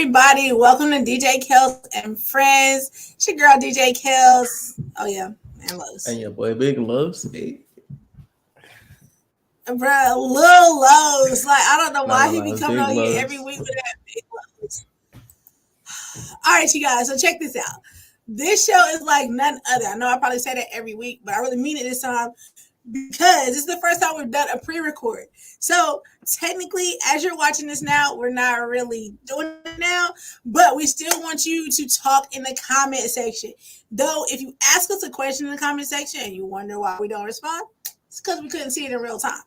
everybody? Welcome to DJ Kels and Friends. It's your girl DJ Kels. Oh yeah, and Los. And your boy Big Los. Hey. Bruh, Lil Los. Like I don't know why he be it's coming Big on here Los. every week with that Big Los. All right, you guys. So check this out. This show is like none other. I know I probably say that every week, but I really mean it this time because this is the first time we've done a pre-record. So technically, as you're watching this now, we're not really doing it now, but we still want you to talk in the comment section. Though, if you ask us a question in the comment section and you wonder why we don't respond, it's because we couldn't see it in real time.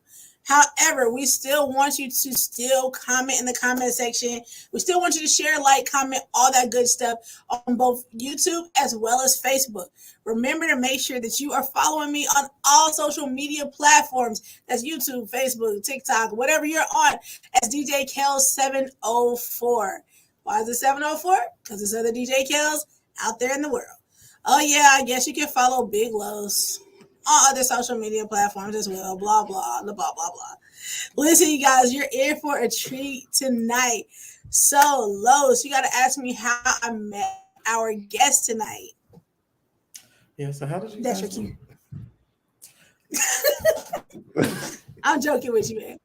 However, we still want you to still comment in the comment section. We still want you to share, like, comment, all that good stuff on both YouTube as well as Facebook. Remember to make sure that you are following me on all social media platforms. That's YouTube, Facebook, TikTok, whatever you're on, as DJ Kels 704. Why is it 704? Because there's other DJ Kels out there in the world. Oh, yeah, I guess you can follow Big Los on other social media platforms as well, blah, blah, blah, blah, blah. Listen, you guys, you're in for a treat tonight. So, Los, you got to ask me how I met our guest tonight. Yeah, so how did you That's guys your cue. I'm joking with you, man.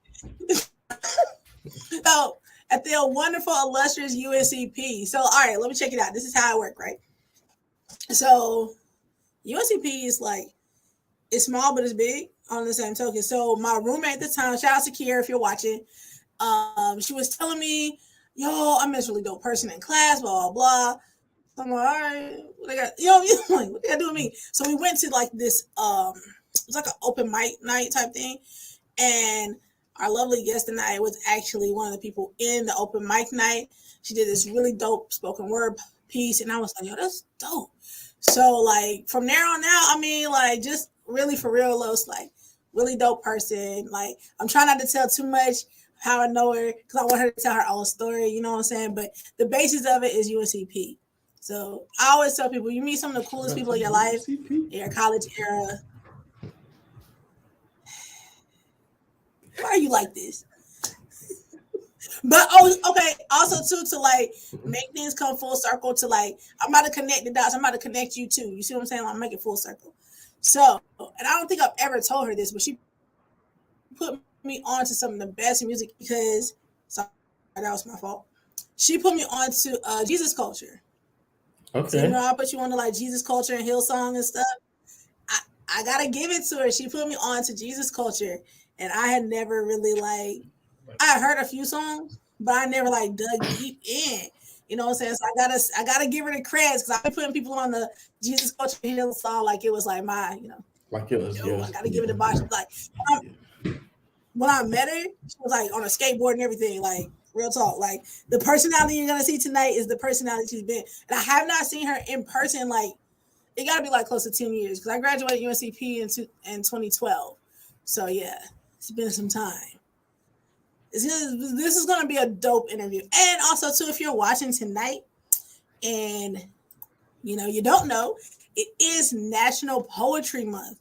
So, at the wonderful, illustrious UNCP. So, all right, let me check it out. This is how it works, right? So, UNCP is like, it's small, but it's big on the same token. So my roommate at the time, shout out to Kiera if you're watching, she was telling me, yo, I'm this really dope person in class, blah, blah, blah. So I'm like, all right, what they got, what they got to do with me? So we went to like this, it was like an open mic night type thing. And our lovely guest tonight was actually one of the people in the open mic night. She did this really dope spoken word piece. And I was like, yo, that's dope. So like from there on out, I mean, like just really for real, Los, like really dope person. Like I'm trying not to tell too much how I know her because I want her to tell her own story, you know what I'm saying? But the basis of it is UNCP. So I always tell people, you meet some of the coolest people in your life, in your college era. Why are you like this? But okay. Also, too, to like make things come full circle. To like, I'm about to connect the dots. I'm about to connect you too. You see what I'm saying? I'm making full circle. So, and I don't think I've ever told her this, but she put me on to some of the best music because, sorry, that was my fault. She put me on to Jesus culture. Okay. So, you know, I put you on to like Jesus culture and Hillsong and stuff. I gotta give it to her. She put me on to Jesus culture, and I had never really like. I heard a few songs, but I never like dug deep in. You know what I'm saying? So I gotta give her the credits because I've been putting people on the Jesus Culture Hill song like it was like my, like it was. I gotta give it a botch. Like when I met her, she was like on a skateboard and everything. Like real talk. Like the personality you're gonna see tonight is the personality she's been. And I have not seen her in person. Like it gotta be like close to 10 years because I graduated UNCP in 2012. So yeah, it's been some time. This is going to be a dope interview. And also, too, if you're watching tonight and, you don't know, it is National Poetry Month.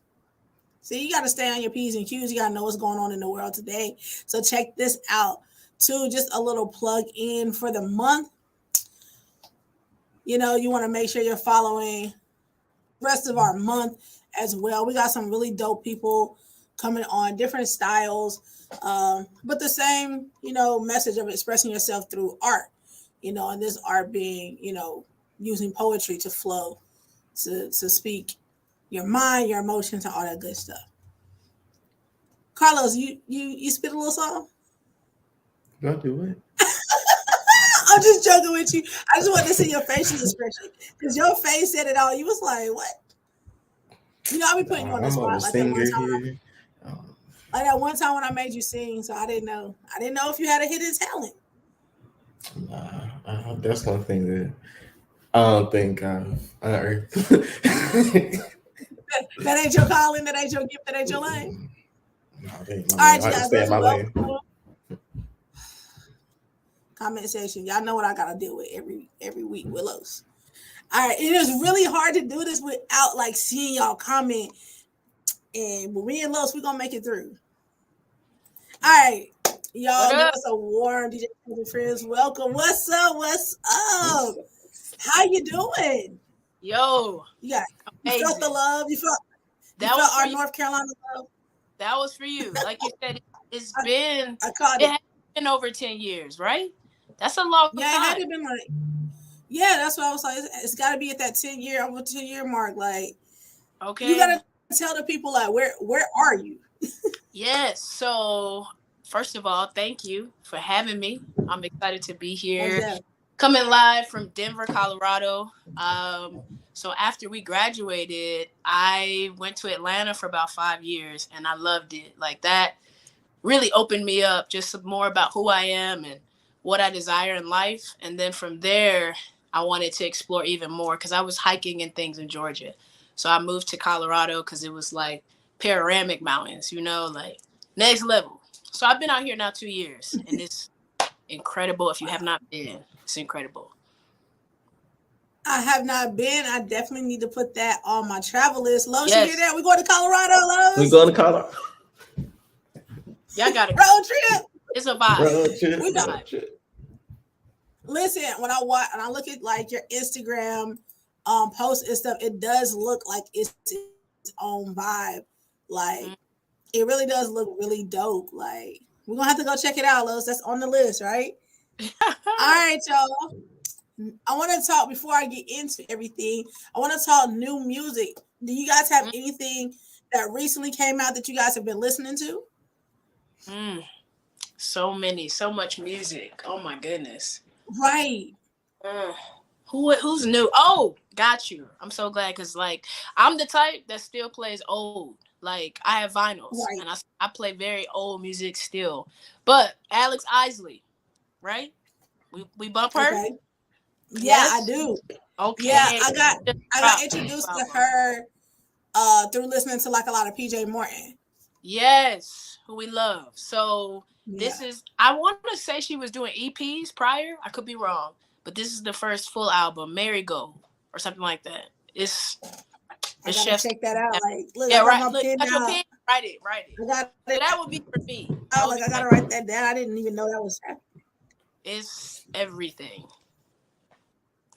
So you got to stay on your P's and Q's. You got to know what's going on in the world today. So check this out. Too, just a little plug in for the month. You want to make sure you're following the rest of our month as well. We got some really dope people coming on, different styles. But the same, message of expressing yourself through art, and this art being, using poetry to flow, to speak your mind, your emotions, and all that good stuff. Carlos, you spit a little song? Do I do it? I'm just joking with you. I just want to see your facial expression because your face said it all. You was like, what? I'll be putting you on the spot like that one time. Like that one time when I made you sing, so I didn't know if you had a hidden talent. Nah, that's one thing that I don't think I've unearthed. That ain't your calling, that ain't your gift, that ain't your lane. No, that ain't all right, you guys, stay in my lane. Comment section. Y'all know what I gotta deal with every week with Los. All right, it is really hard to do this without like seeing y'all comment. And with me and Los, we're gonna make it through. All right. Y'all What give up? us a warm DJ friends. Welcome. What's up? What's up? How you doing? Yo, You felt the amazing. love. You That felt was for our you. North Carolina love. That was for you. Like you said, it's I, been I caught it it. has been over 10 years, right? That's a long Yeah, it had time. to been like. Yeah, that's what I was like. It's got to be at that 10 year over 10 year mark. Like you got Okay. to tell the people like where are you? Yes. So first of all, thank you for having me. I'm excited to be How's here. that? Coming live from Denver, Colorado. So after we graduated, I went to Atlanta for about 5 years and I loved it. Like that really opened me up just some more about who I am and what I desire in life. And then from there, I wanted to explore even more because I was hiking and things in Georgia. So I moved to Colorado because it was like panoramic mountains, like next level. So I've been out here now 2 years and it's incredible. If you have not been, it's incredible. I have not been. I definitely need to put that on my travel list. Los, you hear Yes, that? We going to Colorado, We Los. going to Colorado. y'all gotta go. Road trip. It's a vibe. Road trip. We got. Vibe. Listen, when I watch and I look at like your Instagram posts and stuff, it does look like it's its own vibe. Like it really does look really dope. Like we're gonna have to go check it out, Los. That's on the list, right? All right, y'all. I want to talk before I get into everything. I want to talk new music. Do you guys have anything that recently came out that you guys have been listening to? So much music. Oh my goodness. Right. Who's new? Oh, got you. I'm so glad because like I'm the type that still plays old. Like I have vinyls Right. and I play very old music still. But Alex Isley, right? We bump her. Okay. Yeah, I Yes. do. Yeah, Okay. I got introduced to her through listening to like a lot of PJ Morton. Yes, who we love. So Yeah. this is I want to say she was doing EPs prior. I could be wrong, but this is the first full album, Marigold or something like that. It's I gotta chef's check that out. Like, look, yeah, I got right. my Look, pen got your out. pen. Write it. I got So it that would be for me. That out. would Like, be I gotta like write that down. I didn't even know that was happening. it's everything.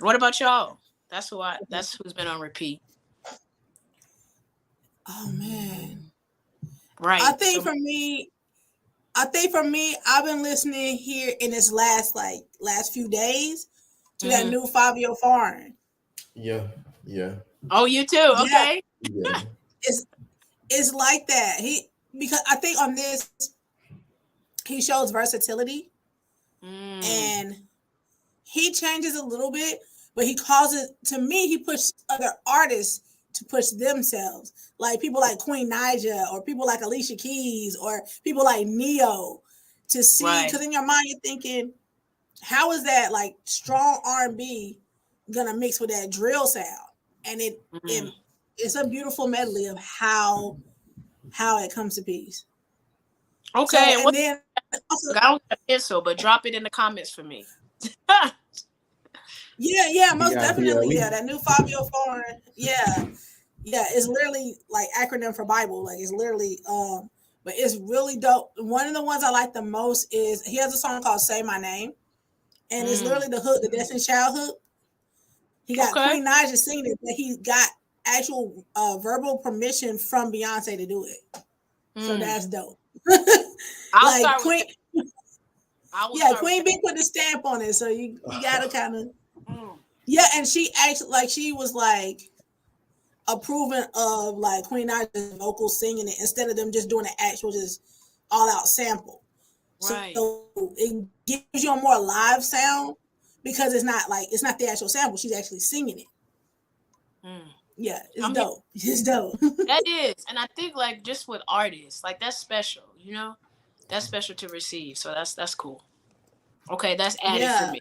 What about y'all? That's who's been on repeat. Oh man. Right. I think for me, I've been listening here in this last few days to that new Fabio Foreign. Yeah. Oh, you too. Yeah, Okay. Yeah. it's like that. Because I think on this he shows versatility and he changes a little bit, but he causes to me he pushes other artists to push themselves, like people like Queen Naija or people like Alicia Keys or people like Neo, to see because Right. in your mind you're thinking, how is that like strong R&B gonna mix with that drill sound? And it's a beautiful medley of how it comes to peace. So Okay. And and what then also, I don't got a pencil, but drop it in the comments for me. yeah, most definitely, BIBLE. yeah, that new Fabio Foreign, yeah, it's literally like acronym for Bible, like it's literally, but it's really dope. One of the ones I like the most is he has a song called "Say My Name," and it's literally the hook, the Destiny Child hook. He got Okay. Queen Naija singing it, but he got actual verbal permission from Beyonce to do it. So that's dope. I'll Like start with Queen, that. I will yeah, start with Queen that. B put the stamp on it, so you gotta kind of, Mm. yeah. And she actually like she was like approving of like Queen Naija's vocals singing it instead of them just doing an actual just all out sample. Right. So it gives you a more live sound because it's not the actual sample. She's actually singing it. Yeah, it's I mean, dope. It's dope. that is, and I think like just with artists, like that's special. That's special to receive. So that's cool. Okay, that's added for Yeah, me.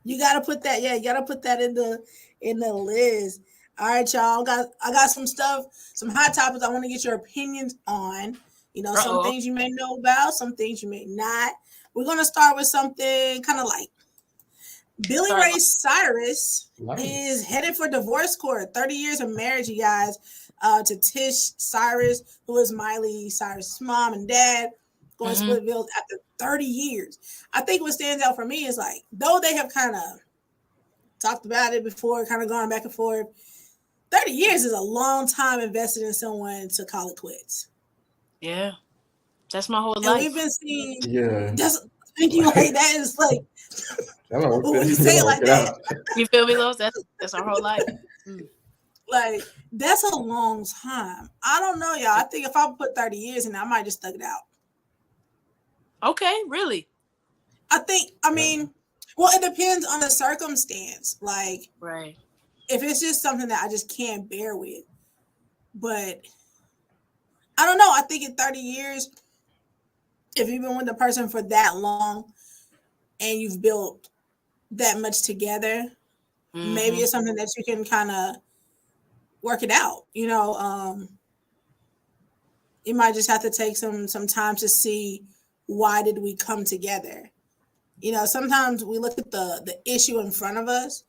you gotta put that. Yeah, you gotta put that in the list. All right, y'all. I got some stuff, some hot topics I want to get your opinions on. You know, some Uh-oh. things you may know about, some things you may not. We're gonna start with something kind of like Billy Sorry Ray about Cyrus is Nice. headed for divorce court. 30 years of marriage, you guys, to Tish Cyrus, who is Miley Cyrus's mom and dad. going split bills after 30 years. I think what stands out for me is like, though they have kind of talked about it before, kind of gone back and forth, 30 years is a long time invested in someone to call it quits. Yeah. That's my whole And life. we've been seeing, Yeah. just thinking like that is like, That might work. when you That say might it work like it that, out. You feel me, Los? That's our whole life. like, that's a long time. I don't know, y'all. I think if I put 30 years in, I might just thug it out. Okay, really? I mean, well, it depends on the circumstance. Like, Right. if it's just something that I just can't bear with. But I don't know. I think in 30 years, if you've been with the person for that long and you've built that much together, maybe it's something that you can kind of work it out. You know, you might just have to take some time to see why did we come together. You know, sometimes we look at the issue in front of us,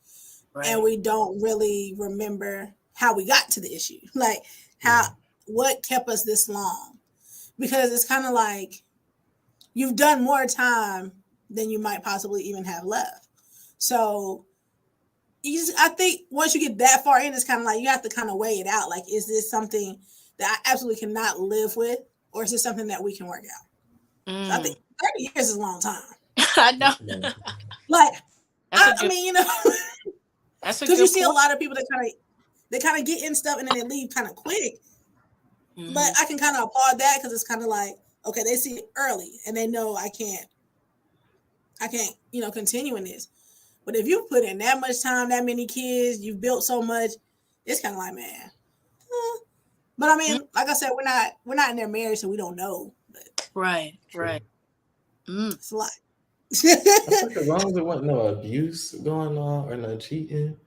Right. and we don't really remember how we got to the issue, like what kept us this long, because it's kind of like you've done more time than you might possibly even have left. So I think once you get that far in, it's kind of like you have to kind of weigh it out. Like, is this something that I absolutely cannot live with, or is this something that we can work out? So I think 30 years is a long time. I know. Like, That's I mean, you know, that's because you see a lot of people that kind of get in stuff and then they leave kind of quick. But I can kind of applaud that because it's kind of like, okay, they see it early and they know I can't, you know, continue in this. But if you put in that much time, that many kids, you've built so much, it's kind of like, man. But I mean, like I said, we're not in their marriage, so we don't know. But right. it's a lot. I think as long as there wasn't no abuse going on or no cheating,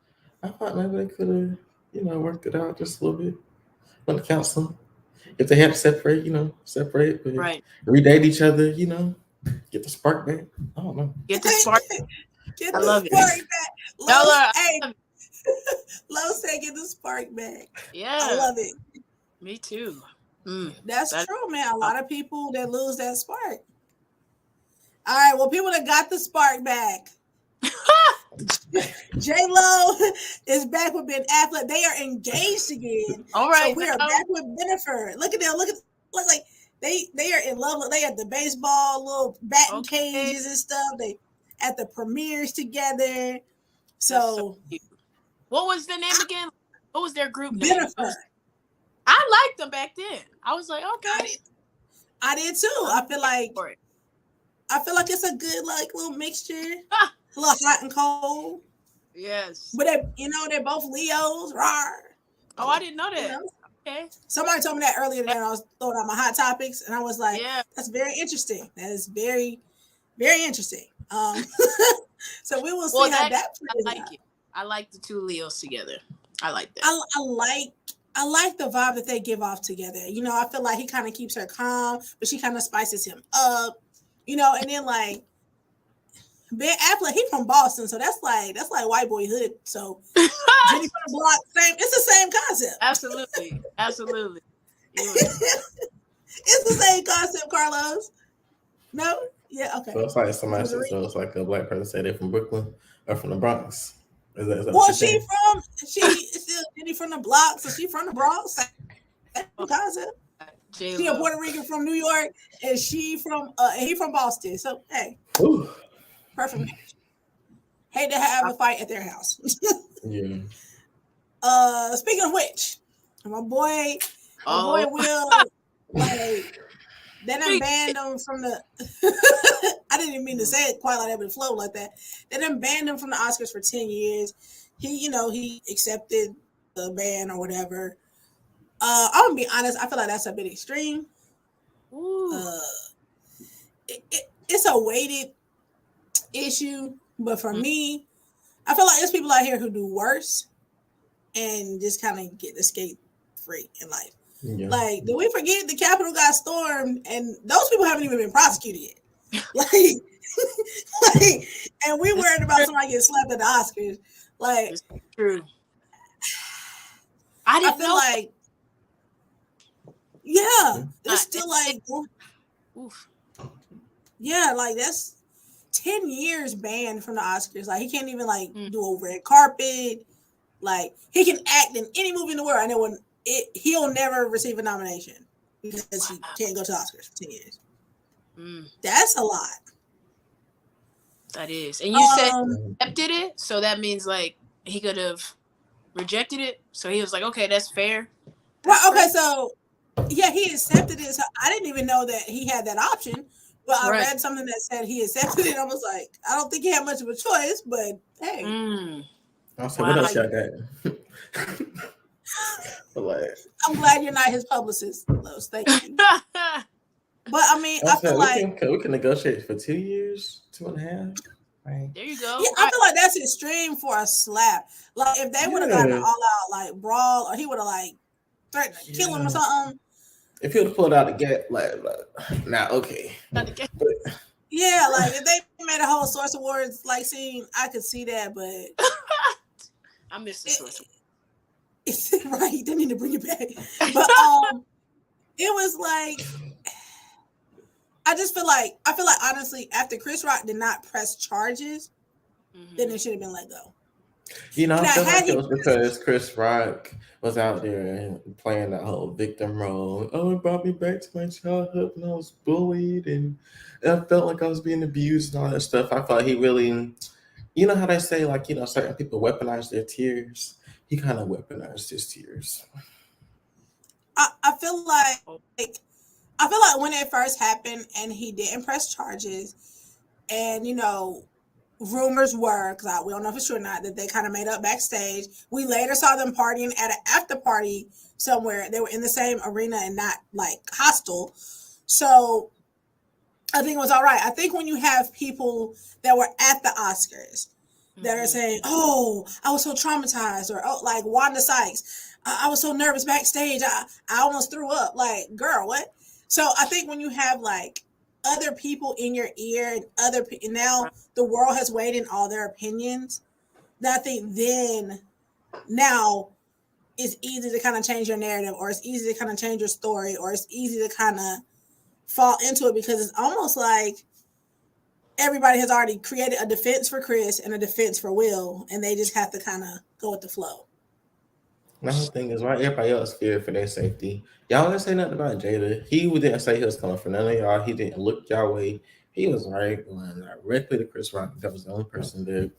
I thought maybe they could have, you know, worked it out just a little bit. On the counseling, if they had to separate, but redate each other, you know, get the spark back. I don't know. Get the spark. Get I the love spark it. back. Los said get the spark back. Yeah. I love it. Me too. That's true, man. A lot of people that lose that spark. All right, well, people that got the spark back. J-Lo is back with Ben Affleck. They are engaged again. All right. So we are back with Bennifer. Look at them. Look like they are in love. They at the baseball little batting cages and stuff. They at the premieres together. So what was the name again? What was their group name? Bennifer. I liked them back then. I was like, okay. I did too. I feel like it's a good little mixture. A little hot and cold. Yes. But they're both Leos. Rawr. Oh, I didn't know that. You know? Okay. Somebody told me that earlier today, and I was throwing out my hot topics, and I was like, that's very interesting. That is very, very interesting. So we will see how that plays out. I like the two Leos together. I like that. I like the vibe that they give off together. You know, I feel like he kind of keeps her calm, but she kind of spices him up. You know, and then like Ben Affleck, he from Boston, so that's like white boy hood. So Jenny from the block, it's the same concept. Absolutely. It's the same concept, Carlos. No? Yeah, okay. So it's like somebody said, so it's like a black person say they're from Brooklyn or from the Bronx. Is that well, she's still Jenny from the block, so she from the Bronx. Same concept. She a Puerto Rican from New York, and he from Boston. So hey, perfect match. Hate to have a fight at their house. Yeah. Speaking of which, my boy Will, like, they done banned him from the. I didn't even mean to say it quite like that, but it flowed like that. They done banned him from the Oscars for 10 years. He accepted the ban or whatever. I'm gonna be honest. I feel like that's a bit extreme. It's a weighted issue, but for me, I feel like there's people out here who do worse and just kind of get escape free in life. Yeah. Like, did we forget the Capitol got stormed and those people haven't even been prosecuted yet? And we worried about somebody getting slapped at the Oscars. Like, it's true. I feel like, yeah, there's still like, Yeah, like that's 10 years banned from the Oscars. Like he can't even like do a red carpet. Like he can act in any movie in the world. I know he'll never receive a nomination because he can't go to the Oscars for 10 years. That's a lot. That is. And you said he accepted it, so that means like he could have rejected it. So he was like, okay, that's fair. Right, okay, so yeah, he accepted it. So I didn't even know that he had that option. But I read something that said he accepted it. I was like, I don't think he had much of a choice, but hey. Also, what else y'all got? I'm glad you're not his publicist, Los. Thank you. But I mean, I feel like we can negotiate for 2 years, 2.5. Right. There you go. Yeah, I feel like that's extreme for a slap. Like if they would have gotten an all-out like brawl, or he would have like threatened to kill him or something. If he would have pulled out the gap, like now, okay. Yeah, like if they made a whole Source Awards like scene, I could see that, but I miss the Source Awards. It's right. They need to bring it back. But it was like I feel like honestly, after Chris Rock did not press charges, then it should have been let go. You know, I feel like it was because Chris Rock was out there playing that whole victim role. Oh, it brought me back to my childhood when I was bullied and I felt like I was being abused and all that stuff. I felt he really, you know how they say, like, you know, certain people weaponize their tears. He kind of weaponized his tears. I feel like when it first happened and he didn't press charges, and you know, rumors were, because we don't know if it's true or not, that they kind of made up backstage. We later saw them partying at an after party somewhere. They were in the same arena and not like hostile. So I think it was all right. I think when you have people that were at the Oscars that are saying, "Oh, I was so traumatized," or "Oh, like Wanda Sykes, I was so nervous backstage, I almost threw up." Like, girl, what? So I think when you have like other people in your ear and now the world has weighed in all their opinions, that I think then now it's easy to kind of change your narrative, or it's easy to kind of change your story, or it's easy to kind of fall into it, because it's almost like everybody has already created a defense for Chris and a defense for Will, and they just have to kind of go with the flow. My whole thing is, why everybody else feared for their safety? Y'all didn't say nothing about Jada. He didn't say he was coming for none of y'all. He didn't look y'all way. He was right going directly to Chris Rock. That was the only person that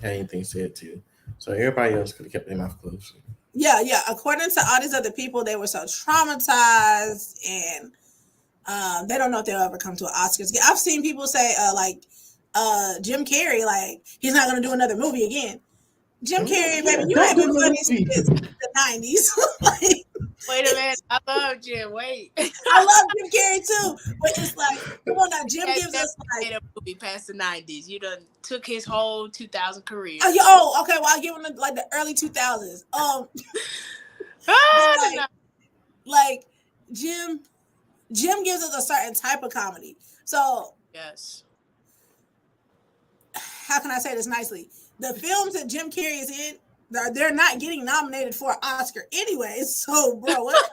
had anything said to. So everybody else could have kept their mouth closed. Yeah. According to all these other people, they were so traumatized, and they don't know if they'll ever come to an Oscars. I've seen people say, Jim Carrey, like he's not going to do another movie again. Jim Carrey, baby, you have been funny since the 90s. Like, wait a minute, I love Jim. Wait, I love Jim Carrey too, but it's like, come on now, Jim gives us like a movie past the 90s. You done took his whole 2000 career. Okay. Well, I'll give him like the early 2000s. Like Jim gives us a certain type of comedy. So yes, how can I say this nicely? The films that Jim Carrey is in, they're not getting nominated for an Oscar anyway. So, bro, what?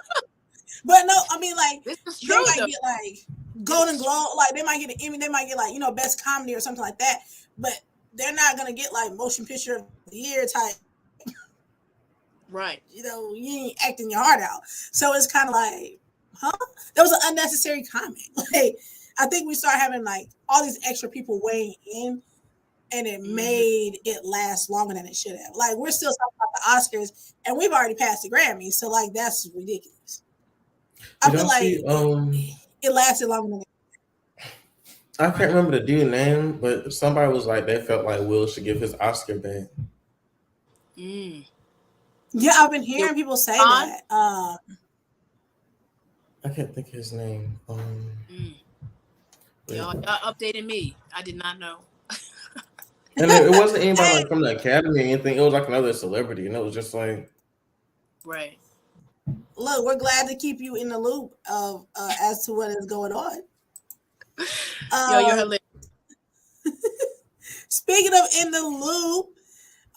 But no, I mean, like, this is true, they might get like Golden Globe, like they might get an Emmy, they might get like, you know, best comedy or something like that. But they're not gonna get like motion picture of the year type. Right. You know, you ain't acting your heart out. So it's kind of like, huh? That was an unnecessary comment. Like, I think we start having like all these extra people weighing in, and it made it last longer than it should have. Like, we're still talking about the Oscars, and we've already passed the Grammys, so like that's ridiculous. I feel like it lasted longer than it. I can't remember the dude's name, but somebody was like, they felt like Will should give his Oscar back. Yeah, I've been hearing people say that. I can't think of his name. Y'all updated me. I did not know. And it wasn't anybody like from the Academy or anything. It was like another celebrity, and it was just like, right. Look, we're glad to keep you in the loop of as to what is going on. Yo, you're hilarious. Speaking of in the loop,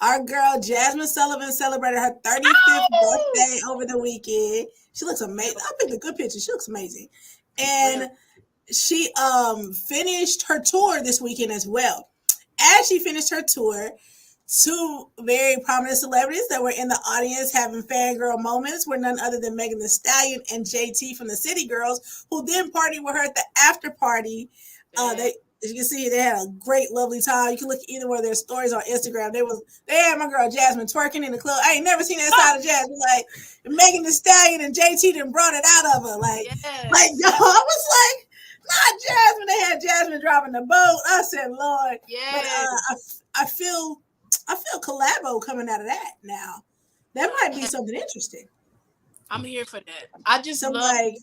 our girl Jasmine Sullivan celebrated her 35th birthday over the weekend. She looks amazing. I picked a good picture. She looks amazing. And she finished her tour this weekend as well. As she finished her tour, two very prominent celebrities that were in the audience having fangirl moments were none other than Megan Thee Stallion and JT from the City Girls, who then partied with her at the after party. They, as you can see, they had a great, lovely time. You can look at either one of their stories on Instagram. They had my girl Jasmine twerking in the club. I ain't never seen that side of Jasmine. Like Megan Thee Stallion and JT done brought it out of her. Like yo, I was like, not Jasmine. They had Jasmine driving the boat. I said, Lord. Yeah. But I feel collabo coming out of that now. That might be something interesting. I'm here for that. I just love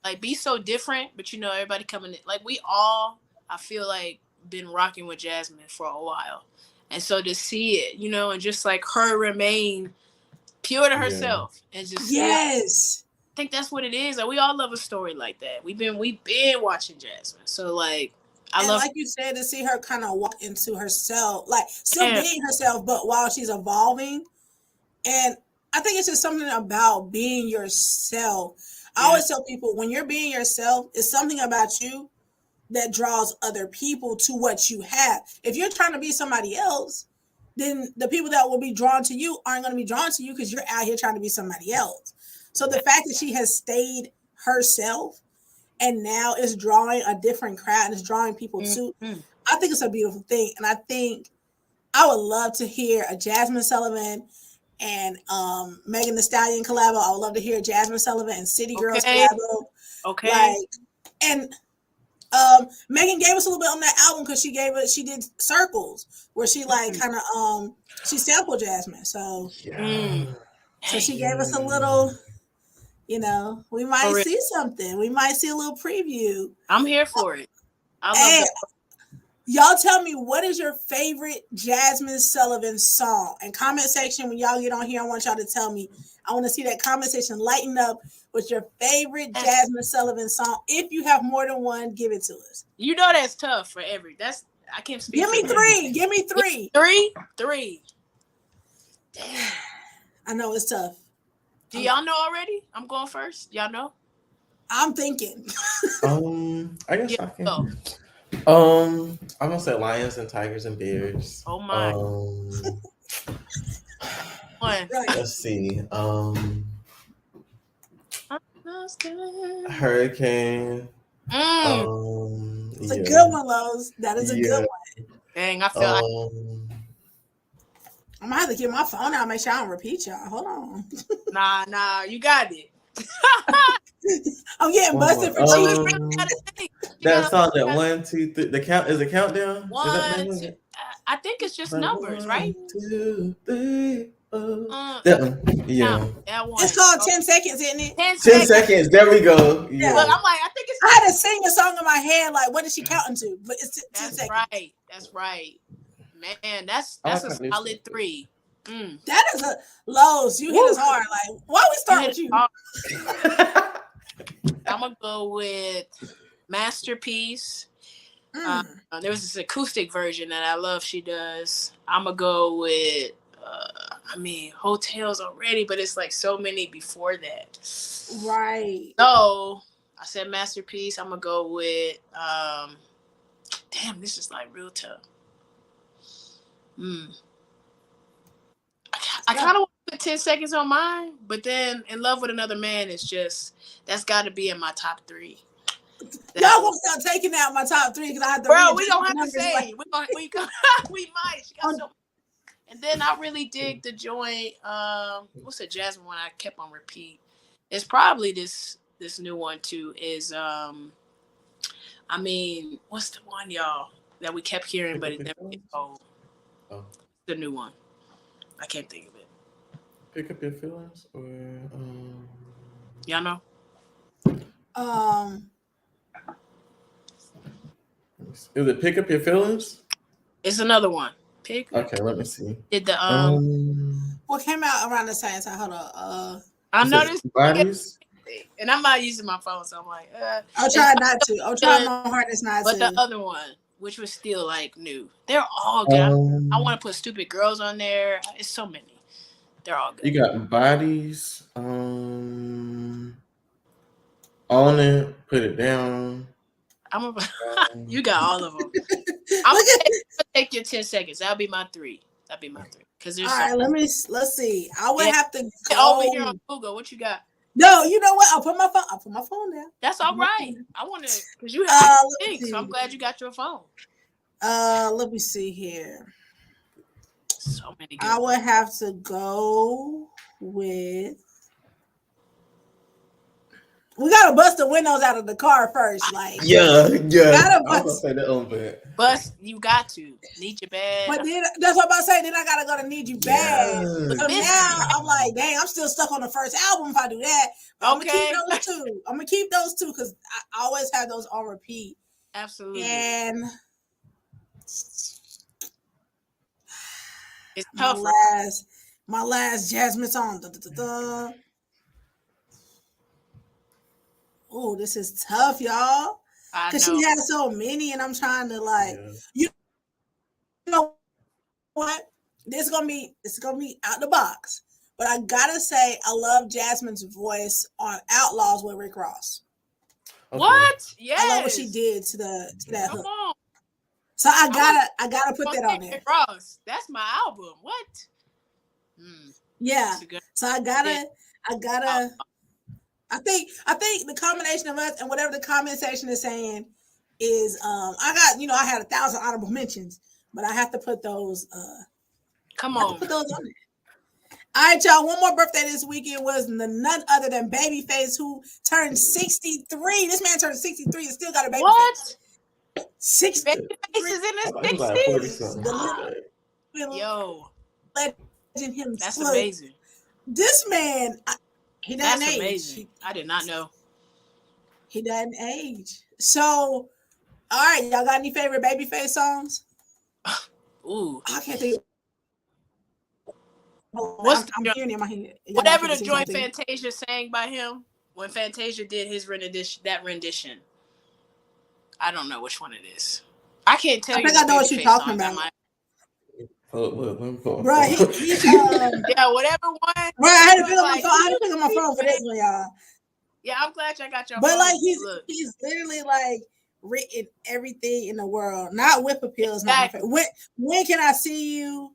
like be so different, but everybody coming in. Like we all, I feel like, been rocking with Jasmine for a while. And so to see it, and just like her remain pure to herself and just yes. I think that's what it is. Like we all love a story like that. We've been watching Jasmine. So like I love, like you said, to see her kind of walk into herself, like still being herself, but while she's evolving. And I think it's just something about being yourself. I always tell people, when you're being yourself, it's something about you that draws other people to what you have. If you're trying to be somebody else, then the people that will be drawn to you aren't going to be drawn to you because you're out here trying to be somebody else. So the fact that she has stayed herself and now is drawing a different crowd and is drawing people to, I think it's a beautiful thing. And I think I would love to hear a Jasmine Sullivan and Megan Thee Stallion collabo. I would love to hear Jasmine Sullivan and City Girls collabo. Okay. And Megan gave us a little bit on that album because she did Circles, where she kind of she sampled Jasmine. So so she gave us a little, we might see something. We might see a little preview. I'm here for it. I love that. Y'all tell me, what is your favorite Jasmine Sullivan song? And comment section, when y'all get on here, I want y'all to tell me. I want to see that comment section lighten up with your favorite Jasmine Sullivan song. If you have more than one, give it to us. That's tough for I can't speak. Give me three. Give me three. Three. Damn. I know it's tough. Do y'all know already? I'm going first. Y'all know? I'm thinking. I guess I can. I'm gonna say lions and tigers and bears. Oh my. Let's see. Hurricane. It's a good one, Los. That is a good one. Dang, I feel I'm gonna have to get my phone out, make sure I don't repeat y'all. Hold on. Nah, you got it. I'm getting busted for cheating. That song, that 1, 2, 3. The count is a countdown. 1, 2. I think it's just numbers, right? 1, 2, 3. That one. Yeah. That one. It's called 10 Seconds, isn't it? 10 seconds. There we go. Yeah. Look, I'm like, I think it's. I had to sing a song in my head, like, what is she counting to? But it's 10 seconds. Right. That's right. Man, that's a solid 3. That is a Los. You hit us hard. Like, why we start with you? I'm gonna go with Masterpiece. There was this acoustic version that I love. She does. I'm gonna go with. Hotels already, but it's like so many before that. Right. So I said Masterpiece. I'm gonna go with. Damn, this is like real tough. I kind of want to put 10 Seconds on mine, but then In Love with Another Man is just, that's got to be in my top 3. Y'all gonna start taking out my top 3 because I have to. Bro, we don't have to say. We might. She got so. And then I really dig the joint. What's the Jasmine one I kept on repeat? It's probably this new one too. Is what's the one, y'all, that we kept hearing but it never gets old? The new one. I can't think of it. Pick Up Your Feelings, or y'all know? Is it Pick Up Your Feelings? It's another one. Okay, let me see. Did the what came out around the same time? Hold on. I noticed Bodies. And I'm not using my phone, so I'm like, I'll try not to. I'll try my hardest not to. But the other one, which was still like new, they're all good. I want to put Stupid Girls on there. It's so many. They're all good. You got Bodies. Own It, Put It Down. You got all of them. I'm gonna take your 10 seconds. That'll be my 3. Because there's all right. Let's see. I would have to go over here on Google. What you got? No, you know what? I'll put my phone down. That's all right. I want to because you have things, so I'm glad you got your phone. Let me see here. So many good I would have to go with. We gotta bust the windows out of the car first, like yeah. Gotta I was gonna say that on bed. Bust, you got to need your bed. But then that's what I'm about to say. Then I gotta go to Need You Bad. Yes. So now I'm like, dang, I'm still stuck on the first album if I do that. But Okay. I'm gonna keep those two because I always have those on repeat. Absolutely. And it's tough. My last Jasmine song. Oh, this is tough, y'all. Because she has so many, and I'm trying to you know what? This is gonna be out the box. But I gotta say, I love Jasmine's voice on Outlaws with Rick Ross. Okay. What? Yes. I love what she did to that hook. On. So I gotta put that on there. Rick Ross. That's my album. What? Yeah. So I gotta. I think the combination of us and whatever the comment section is saying is I had 1,000 honorable mentions, but I have to put those come on. Put those on there. All right, y'all. One more birthday this weekend was none other than Babyface, who turned 63. This man turned 63 and still got a baby face. What? 60. Babyface is in his 60s. Yo. Legend him. That's amazing. This man, he doesn't age. Amazing. I did not know. He doesn't age. So, all right, y'all got any favorite Babyface songs? Ooh. I can't think. I'm hearing in my head. Whatever the joint Fantasia sang by him, when Fantasia did his rendition. I don't know which one it is. I can't tell you. I think I know what you're talking about. Bro, yeah, whatever one. Right, I had to pick up my phone. I had to pick up my phone for this one, y'all. Yeah, I'm glad I got your phone. But he's literally written everything in the world. Not Whip Appeal is not my favorite. When can I see you?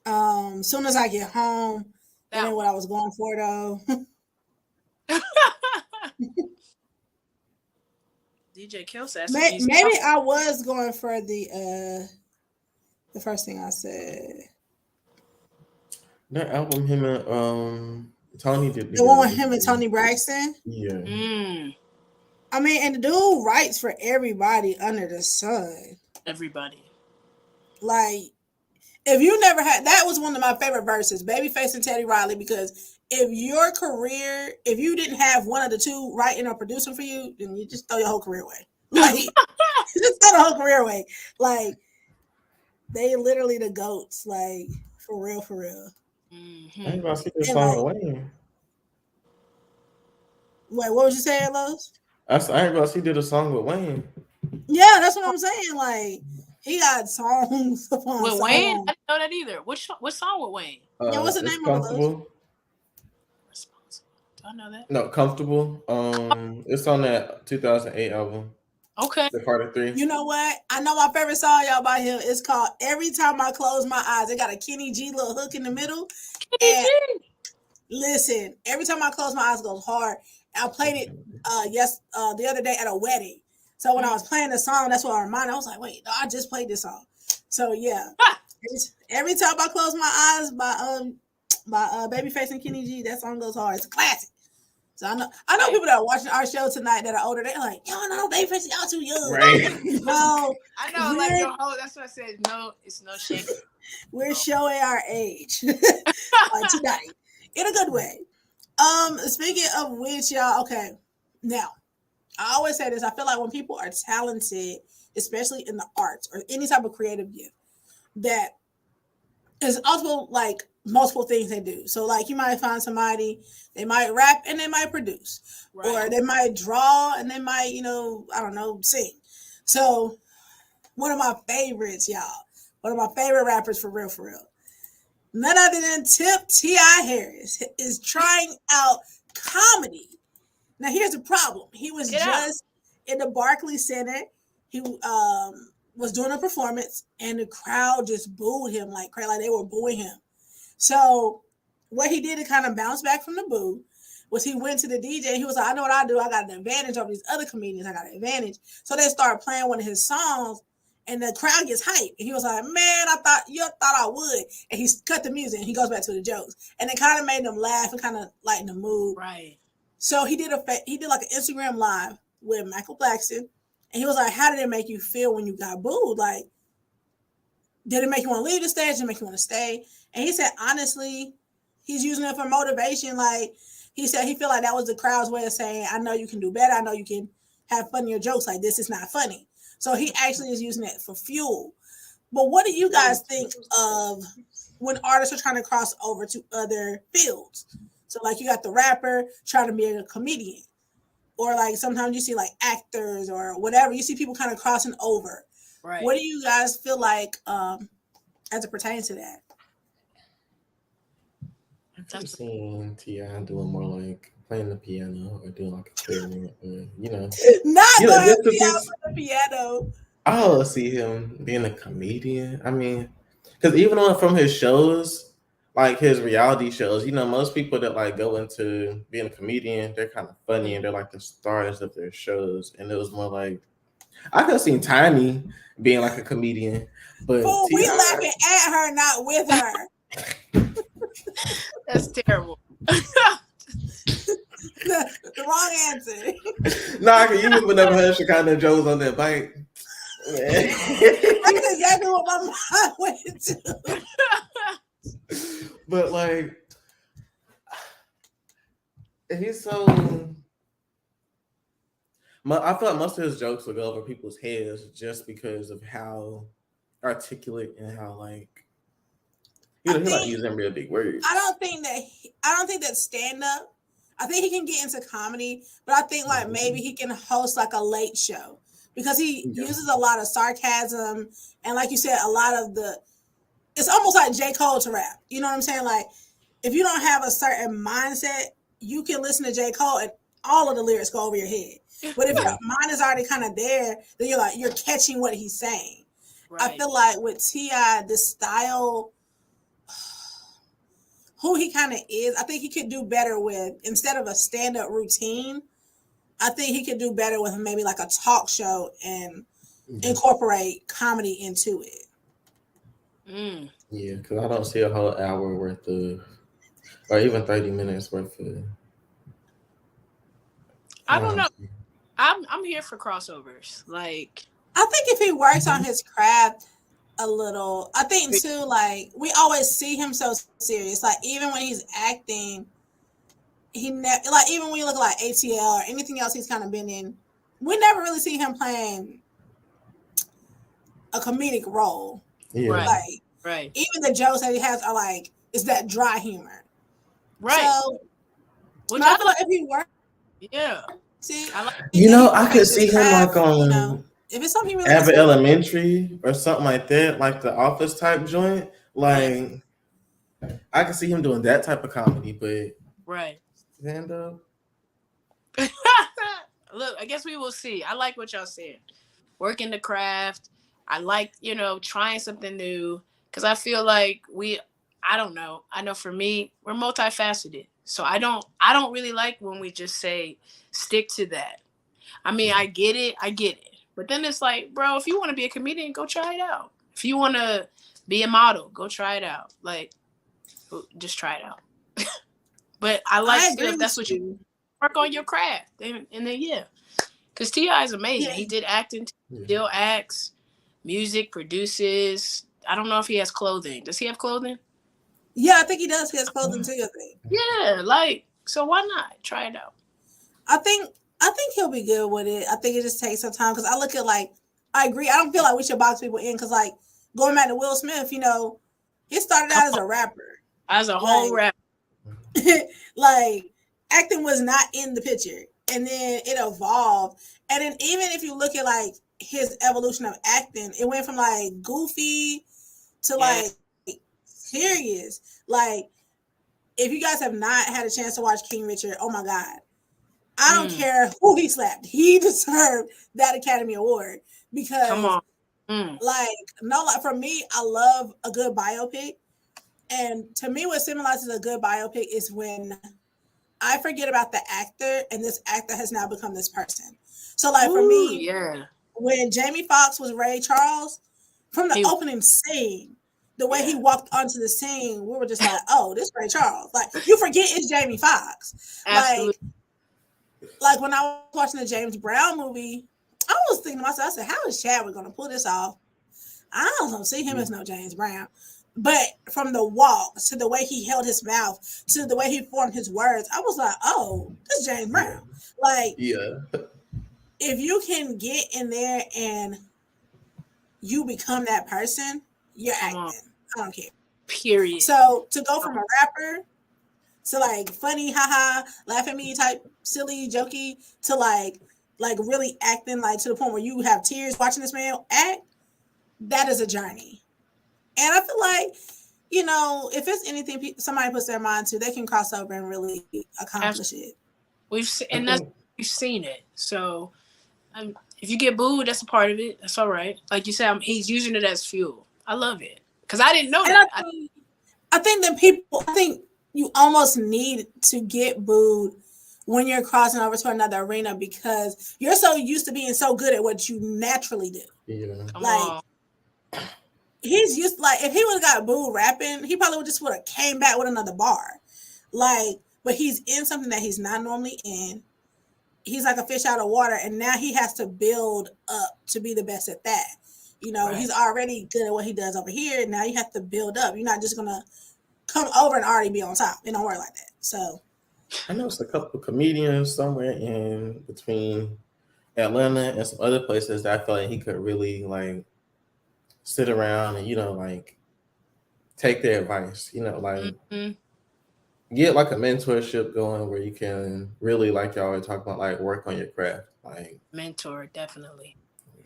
Soon as I get home. That ain't what I was going for though. DJ Kels says maybe I was going for the first thing I said. That album him and Tony did. The one with him and Tony Braxton? Yeah. I mean, and the dude writes for everybody under the sun. Everybody. If you never had, that was one of my favorite verses, Babyface and Teddy Riley, because if you didn't have one of the two writing or producing for you, then you just throw your whole career away. Just throw the whole career away. They literally the GOATs, for real. Mm-hmm. I ain't gonna see this song with Wayne. Wait, what was you saying, Los? I ain't gonna see did a song with Wayne. Yeah, that's what I'm saying. He got songs upon with songs. Wayne. I didn't know that either. What song with Wayne? Yeah, what's the name of it? Responsible. Do I know that? No, Comfortable. It's on that 2008 album. Okay. The Carter 3. You know what? I know my favorite song, y'all, by him. It's called Every Time I Close My Eyes. It got a Kenny G little hook in the middle. Listen, every time I close my eyes, it goes hard. I played it the other day at a wedding. So when I was playing the song, that's what I reminded. I was like, wait, I just played this song. So yeah. Every time I close my eyes by Babyface and Kenny G, that song goes hard. It's a classic. So I know people that are watching our show tonight that are older. They're like, yo, no, Babyface, y'all too young. Right. So I know, your whole. That's what I said. No, it's no shame. We're showing our age tonight in a good way. Speaking of which, y'all, okay. Now, I always say this. I feel like when people are talented, especially in the arts or any type of creative gift, that is also multiple things they do. So you might find somebody, they might rap and they might produce, right. Or they might draw and they might, I don't know, sing. So one of my favorites, y'all, one of my favorite rappers for real, none other than Tip T.I. Harris is trying out comedy. Now here's the problem. He was in the Barclays Center. He was doing a performance, and the crowd just booed him like crazy. Like they were booing him. So what he did to kind of bounce back from the boo was he went to the DJ. He was like, I know what I do. I got an advantage over these other comedians. I got an advantage. So they started playing one of his songs, and the crowd gets hyped. And he was like, man, I thought I would. And he cut the music, and he goes back to the jokes. And it kind of made them laugh and kind of lighten the mood. Right. So he did like an Instagram live with Michael Blackson. And he was like, how did it make you feel when you got booed? Like, did it make you want to leave the stage? Did it make you want to stay? And he said, honestly, he's using it for motivation. Like, he said he felt like that was the crowd's way of saying, I know you can do better. I know you can have funnier jokes. Like, this is not funny. So he actually is using it for fuel. But what do you guys think of when artists are trying to cross over to other fields? So, like, you got the rapper trying to be a comedian. Or, like, sometimes you see, like, actors or whatever. You see people kind of crossing over. Right. What do you guys feel like as it pertains to that? I've seen T.I. doing more like playing the piano or doing like a clarinet, Not going to the piano. I'll see him being a comedian. I mean, because even from his shows, like his reality shows, most people that like go into being a comedian, they're kind of funny and they're like the stars of their shows. And it was more like, I could have seen Tiny being like a comedian, but we laughing at her, not with her. That's terrible. the wrong answer. Nah, you would never heard Shekinah Jones on that bike. That's exactly what my mind went to. But like, he's so. I feel like most of his jokes will go over people's heads just because of how articulate and how like. He like using real big words. I don't think that stand up. I think he can get into comedy, but I think like maybe he can host like a late show because he uses a lot of sarcasm and, like you said, a lot of it's almost like J. Cole to rap. You know what I'm saying? Like, if you don't have a certain mindset, you can listen to J. Cole and all of the lyrics go over your head. But if your mind is already kind of there, then you're catching what he's saying. Right. I feel like with T.I., the style, who he kind of is, I think he could do better with, instead of a stand-up routine, I think he could do better with maybe like a talk show and incorporate comedy into it. Yeah, because I don't see a whole hour worth of, or even 30 minutes worth of. I don't know. I'm here for crossovers. Like, I think if he works on his craft a little, I think too, like, we always see him so serious. Like, even when he's acting, even when you look at like ATL or anything else he's kind of been in, we never really see him playing a comedic role. Yeah. Right. Even the jokes that he has are like, it's that dry humor. Right. So, I feel like if he works, see, I could see him like on if it's something really Abbott Elementary or something like that, like the Office type joint. Like, I could see him doing that type of comedy, but stand up. Look, I guess we will see. I like what y'all said. Working the craft. I like, trying something new, because I feel like I don't know. I know for me, we're multifaceted. So I don't really like when we just say stick to that. I mean, I get it. But then it's like, bro, if you want to be a comedian, go try it out. If you want to be a model, go try it out. Like, just try it out. But I like if that's what you work on your craft. And then, because T.I. is amazing. He did acting, still acts, music, produces. I don't know if he has clothing. Does he have clothing? Yeah, I think he does. He has clothing too, I think. Yeah, like, so why not? Try it out. I think he'll be good with it. I think it just takes some time, because I look at, like, I agree. I don't feel like we should box people in, because, like, going back to Will Smith, he started out as a rapper. As a whole rapper. Like, acting was not in the picture. And then it evolved. And then even if you look at, like, his evolution of acting, it went from, like, goofy to, like, serious. Like, if you guys have not had a chance to watch King Richard, oh, my God. I don't care who he slapped. He deserved that Academy Award Come because, on. like for me, I love a good biopic. And to me, what symbolizes a good biopic is when I forget about the actor and this actor has now become this person. So, like for Ooh, me, yeah. when Jamie Foxx was Ray Charles, from the opening scene, the way he walked onto the scene, we were just like, "Oh, this Ray Charles." Like you forget it's Jamie Foxx. Absolutely. Like when I was watching the James Brown movie, I was thinking to myself, I said, "How is Chadwick going to pull this off?" I don't see him as no James Brown. But from the walk to the way he held his mouth to the way he formed his words, I was like, "Oh, this is James Brown." Like, if you can get in there and you become that person, you're acting. I don't care. Period. So to go from a rapper to like funny, haha, laugh at me type, silly, jokey, to like really acting like to the point where you have tears watching this man act, that is a journey. And I feel like, you know, if it's anything somebody puts their mind to, they can cross over and really accomplish it. We've seen it. So if you get booed, that's a part of it. That's all right. Like you said, he's using it as fuel. I love it because I didn't know that. I think you almost need to get booed when you're crossing over to another arena because you're so used to being so good at what you naturally do. Yeah. Like he's used, like if he would have got booed rapping, he probably would have came back with another bar. Like, but he's in something that he's not normally in. He's like a fish out of water, and now he has to build up to be the best at that. You know, he's already good at what he does over here. Now you have to build up. You're not just gonna come over and already be on top. It don't work like that. So I know it's a couple of comedians somewhere in between Atlanta and some other places that I feel like he could really like sit around and, you know, like take their advice, you know, like get like a mentorship going where you can really, like y'all were talking about, like work on your craft. Like mentor, definitely.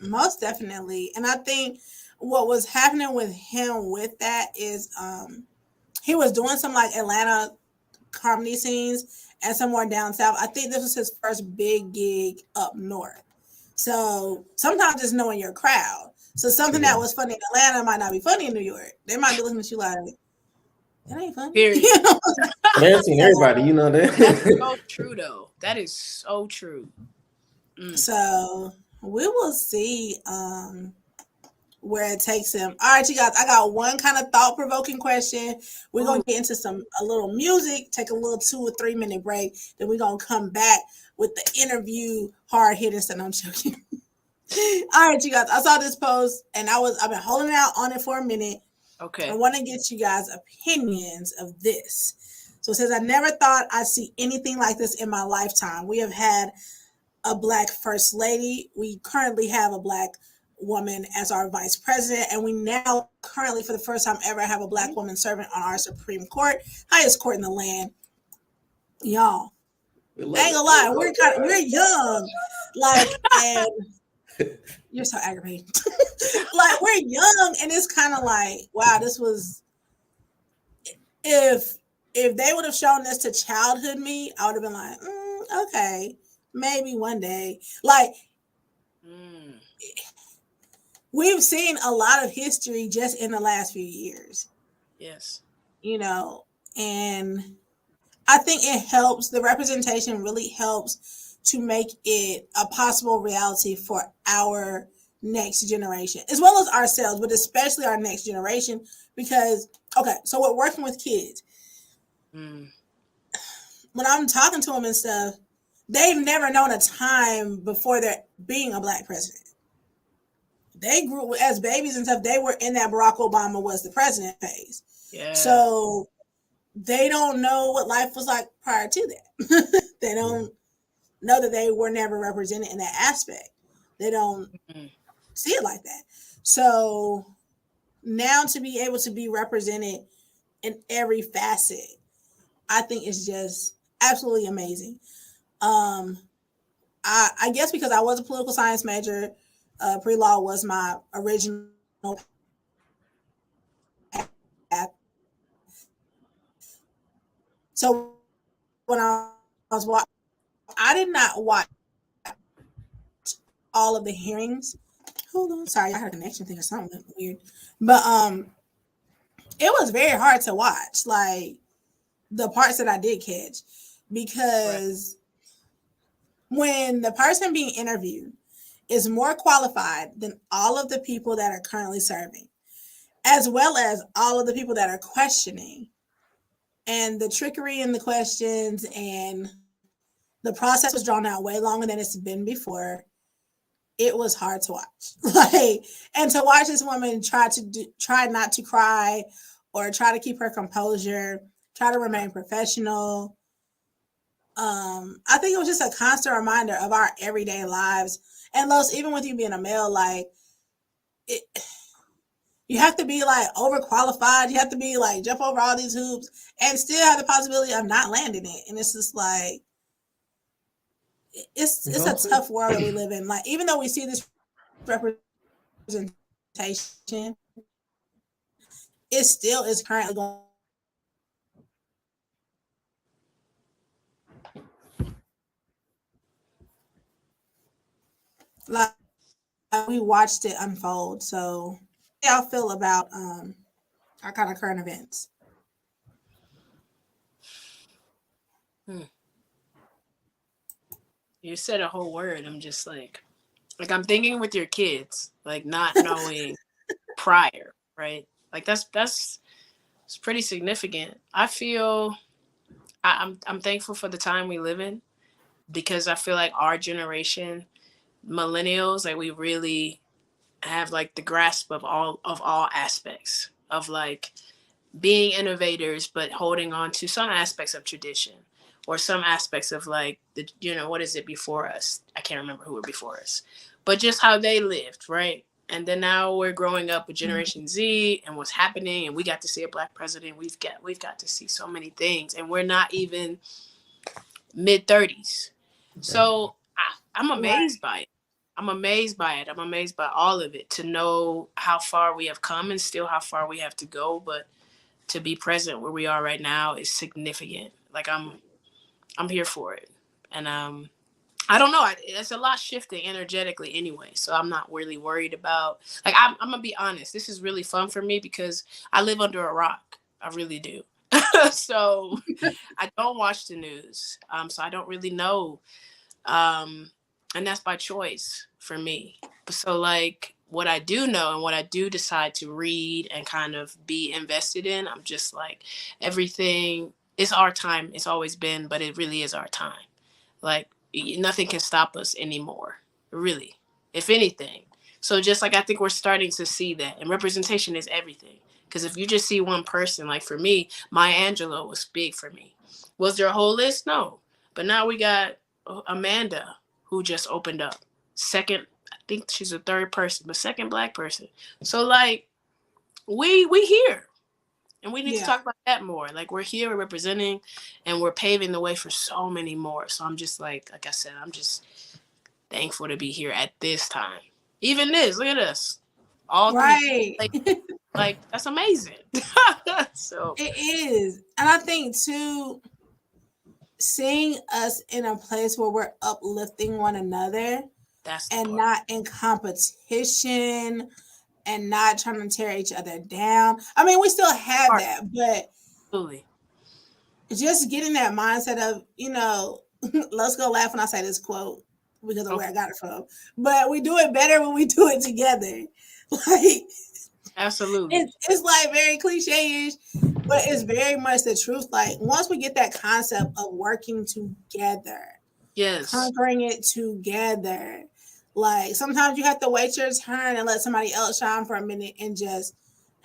Most definitely. And I think what was happening with him with that is he was doing some like Atlanta comedy scenes and some more down south. I think this was his first big gig up north. So sometimes just knowing your crowd. So something that was funny in Atlanta might not be funny in New York. They might be looking at you like, that ain't funny. You know? They're seeing everybody, you know that. That's so true though. That is so true. So we will see where it takes him. All right, you guys, I got one kind of thought-provoking question. We're going to get into a little music, take a little 2 or 3 minute break. Then we're going to come back with the interview hard hitting stuff. I'm joking. All right, you guys, I saw this post and I've been holding out on it for a minute. Okay. I want to get you guys opinions of this. So it says, I never thought I'd see anything like this in my lifetime. We have had a Black first lady. We currently have a Black woman as our vice president, and we now currently, for the first time ever, have a Black woman serving on our Supreme Court, highest court in the land. Y'all, I ain't gonna lie, we're young, like, and you're so aggravating. Like, we're young, and it's kind of like, wow, this was if they would have shown this to childhood me, I would have been like, okay, maybe one day. Like, we've seen a lot of history just in the last few years. Yes. You know, and I think it helps. The representation really helps to make it a possible reality for our next generation, as well as ourselves, but especially our next generation. Because, okay, so we're working with kids. When I'm talking to them and stuff, they've never known a time before there being a Black president. They grew as babies and stuff. They were in that Barack Obama was the president phase. Yeah. So they don't know what life was like prior to that. They don't know that they were never represented in that aspect. They don't see it like that. So now to be able to be represented in every facet, I think is just absolutely amazing. I guess because I was a political science major, pre-law was my original path. So when I was watching I did not watch all of the hearings. Hold on, sorry, I had a connection thing or something weird. But it was very hard to watch, like the parts that I did catch, Right. because when the person being interviewed is more qualified than all of the people that are currently serving, as well as all of the people that are questioning, and the trickery in the questions, and the process was drawn out way longer than it's been before. It was hard to watch. Like, and to watch this woman try not to cry or try to keep her composure, try to remain professional. I think it was just a constant reminder of our everyday lives. And Los, even with you being a male, like it, you have to be like overqualified. You have to be like jump over all these hoops and still have the possibility of not landing it. And it's just like You it's know a what I'm tough world that we live in. Like, even though we see this representation, it still is currently going. Like, we watched it unfold. So how y'all feel about our kind of current events? Hmm. You said a whole word. I'm just like I'm thinking with your kids, like not knowing prior, right? Like that's it's pretty significant. I feel I'm thankful for the time we live in because I feel like our generation, millennials, like we really have like the grasp of all aspects of like being innovators but holding on to some aspects of tradition or some aspects of like the what is it before us, I can't remember who were before us, but just how they lived, right? And then now we're growing up with Generation Z and what's happening, and we got to see a black president. We've got to see so many things, and we're not even mid-30s. saying? So I'm Right. amazed by it. I'm amazed by it. I'm amazed by all of it, to know how far we have come and still how far we have to go. But to be present where we are right now is significant. Like I'm here for it. And I don't know. It's a lot shifting energetically anyway, so I'm not really worried about. Like I'm gonna be honest. This is really fun for me because I live under a rock. I really do. So I don't watch the news. So I don't really know. And that's by choice for me. So like what I do know and what I do decide to read and kind of be invested in, I'm just like everything. It's our time. It's always been, but it really is our time. Like nothing can stop us anymore, really, if anything. So just like I think we're starting to see that, and representation is everything. Because if you just see one person, like for me, Maya Angelou was big for me. Was there a whole list? No, but now we got Amanda, who just opened up. Second, I think she's the third person, but second black person. So like we here. And we need to Yeah. talk about that more. Like we're here, we're representing, and we're paving the way for so many more. So I'm just like I said, I'm just thankful to be here at this time. Even this, look at us, all three. Right. Like that's amazing. So It is. And I think too, seeing us in a place where we're uplifting one another that's the and part. not in competition and not trying to tear each other down. I mean, we still have Part, that, but absolutely. just getting that mindset of, let's go laugh when I say this quote because of where Okay, I got it from. But we do it better when we do it together. Like, absolutely. it's like very cliche-ish, but it's very much the truth. Like, once we get that concept of working together, Yes. conquering it together, like sometimes you have to wait your turn and let somebody else shine for a minute and just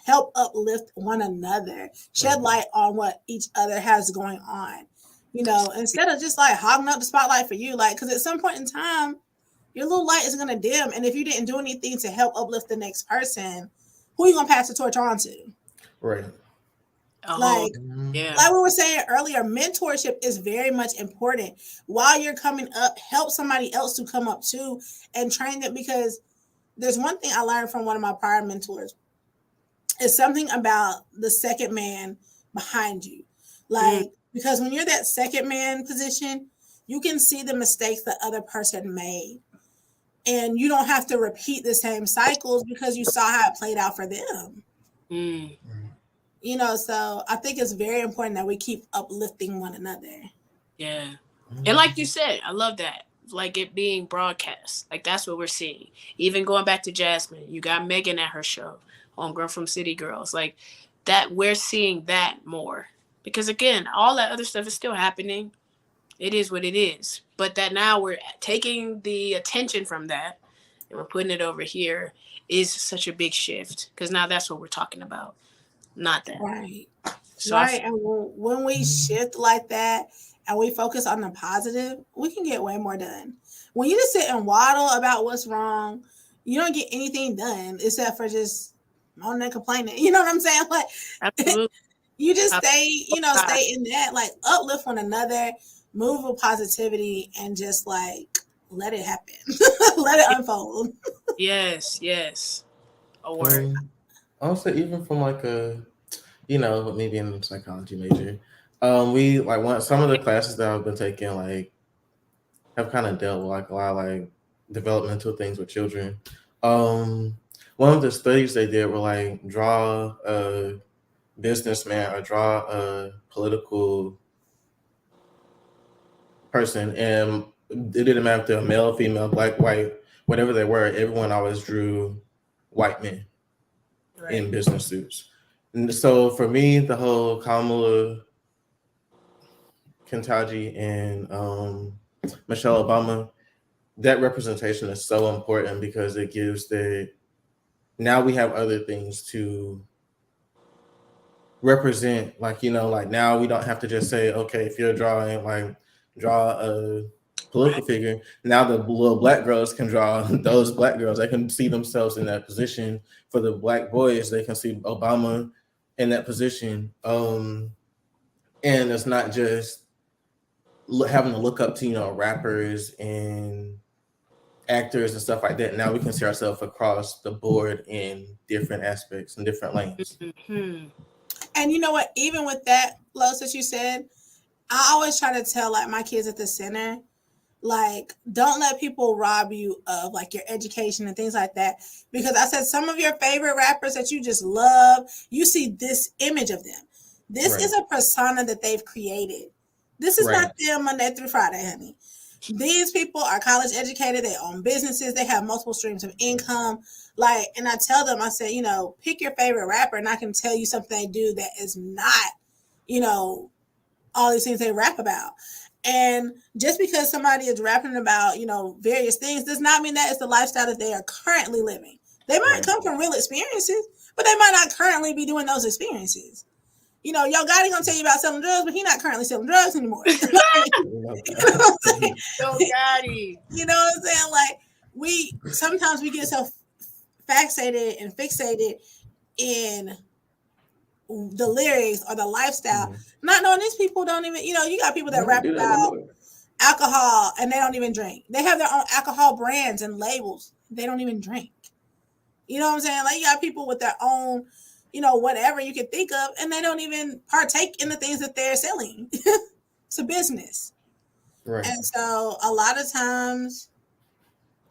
help uplift one another, Right. shed light on what each other has going on, instead of just like hogging up the spotlight for you. Like, because at some point in time, your little light is going to dim. And if you didn't do anything to help uplift the next person, who are you going to pass the torch on to? Right. A whole Like, yeah. like we were saying earlier, mentorship is very much important. While you're coming up, help somebody else to come up too and train them, because there's one thing I learned from one of my prior mentors. It's something about the second man behind you. Mm, Like, because when you're that second man position, you can see the mistakes the other person made. And you don't have to repeat the same cycles because you saw how it played out for them. Mm. You know, so I think it's very important that we keep uplifting one another. Yeah. And like you said, I love that. Like it being broadcast. Like that's what we're seeing. Even going back to Jasmine, you got Megan at her show, Homegirl from City Girls. Like that, we're seeing that more. Because again, all that other stuff is still happening. It is what it is. But that now we're taking the attention from that and we're putting it over here is such a big shift. Because now that's what we're talking about. Not that. Right. So Right. And when we shift like that and we focus on the positive, we can get way more done. When you just sit and waddle about what's wrong, you don't get anything done except for just moaning and complaining. You know what I'm saying? Like, absolutely. you just stay in that, like uplift one another, move with positivity, and just like let it happen. Let it unfold. Yes, yes. A word. Also, even from like a, me being a psychology major, we like some of the classes that I've been taking like have kind of dealt with like a lot of like developmental things with children. One of the studies they did were like draw a businessman or draw a political person, and it didn't matter if they're male, female, black, white, whatever they were. Everyone always drew white men in business suits. And so for me, the whole Kamala, Kentanji, and Michelle Obama, that representation is so important because it gives that now we have other things to represent. Like, like now we don't have to just say, okay, if you're drawing, like draw a political figure. Now the little black girls can draw those black girls. They can see themselves in that position. For the black boys, they can see Obama in that position. And it's not just having to look up to, rappers and actors and stuff like that. Now we can see ourselves across the board in different aspects and different lanes. Mm-hmm. And you know what? Even with that, Los, that you said, I always try to tell like my kids at the center, like, don't let people rob you of like your education and things like that. Because I said some of your favorite rappers that you just love, you see this image of them. This is a persona that they've created. This is not them Monday through Friday, honey. These people are college educated, they own businesses, they have multiple streams of income. Like, and I tell them, I said, pick your favorite rapper and I can tell you something they do that is not, all these things they rap about. And just because somebody is rapping about, various things does not mean that it's the lifestyle that they are currently living. They might come from real experiences, but they might not currently be doing those experiences. Yo Gotti gonna tell you about selling drugs, but he's not currently selling drugs anymore. You know what I'm saying? Yo Gotti. You know what I'm saying? Like sometimes we get so fixated in the lyrics or the lifestyle, not knowing these people don't even, you got people that rap about alcohol and they don't even drink. They have their own alcohol brands and labels. They don't even drink. You know what I'm saying? Like you got people with their own, whatever you can think of, and they don't even partake in the things that they're selling. It's a business. Right. And so a lot of times,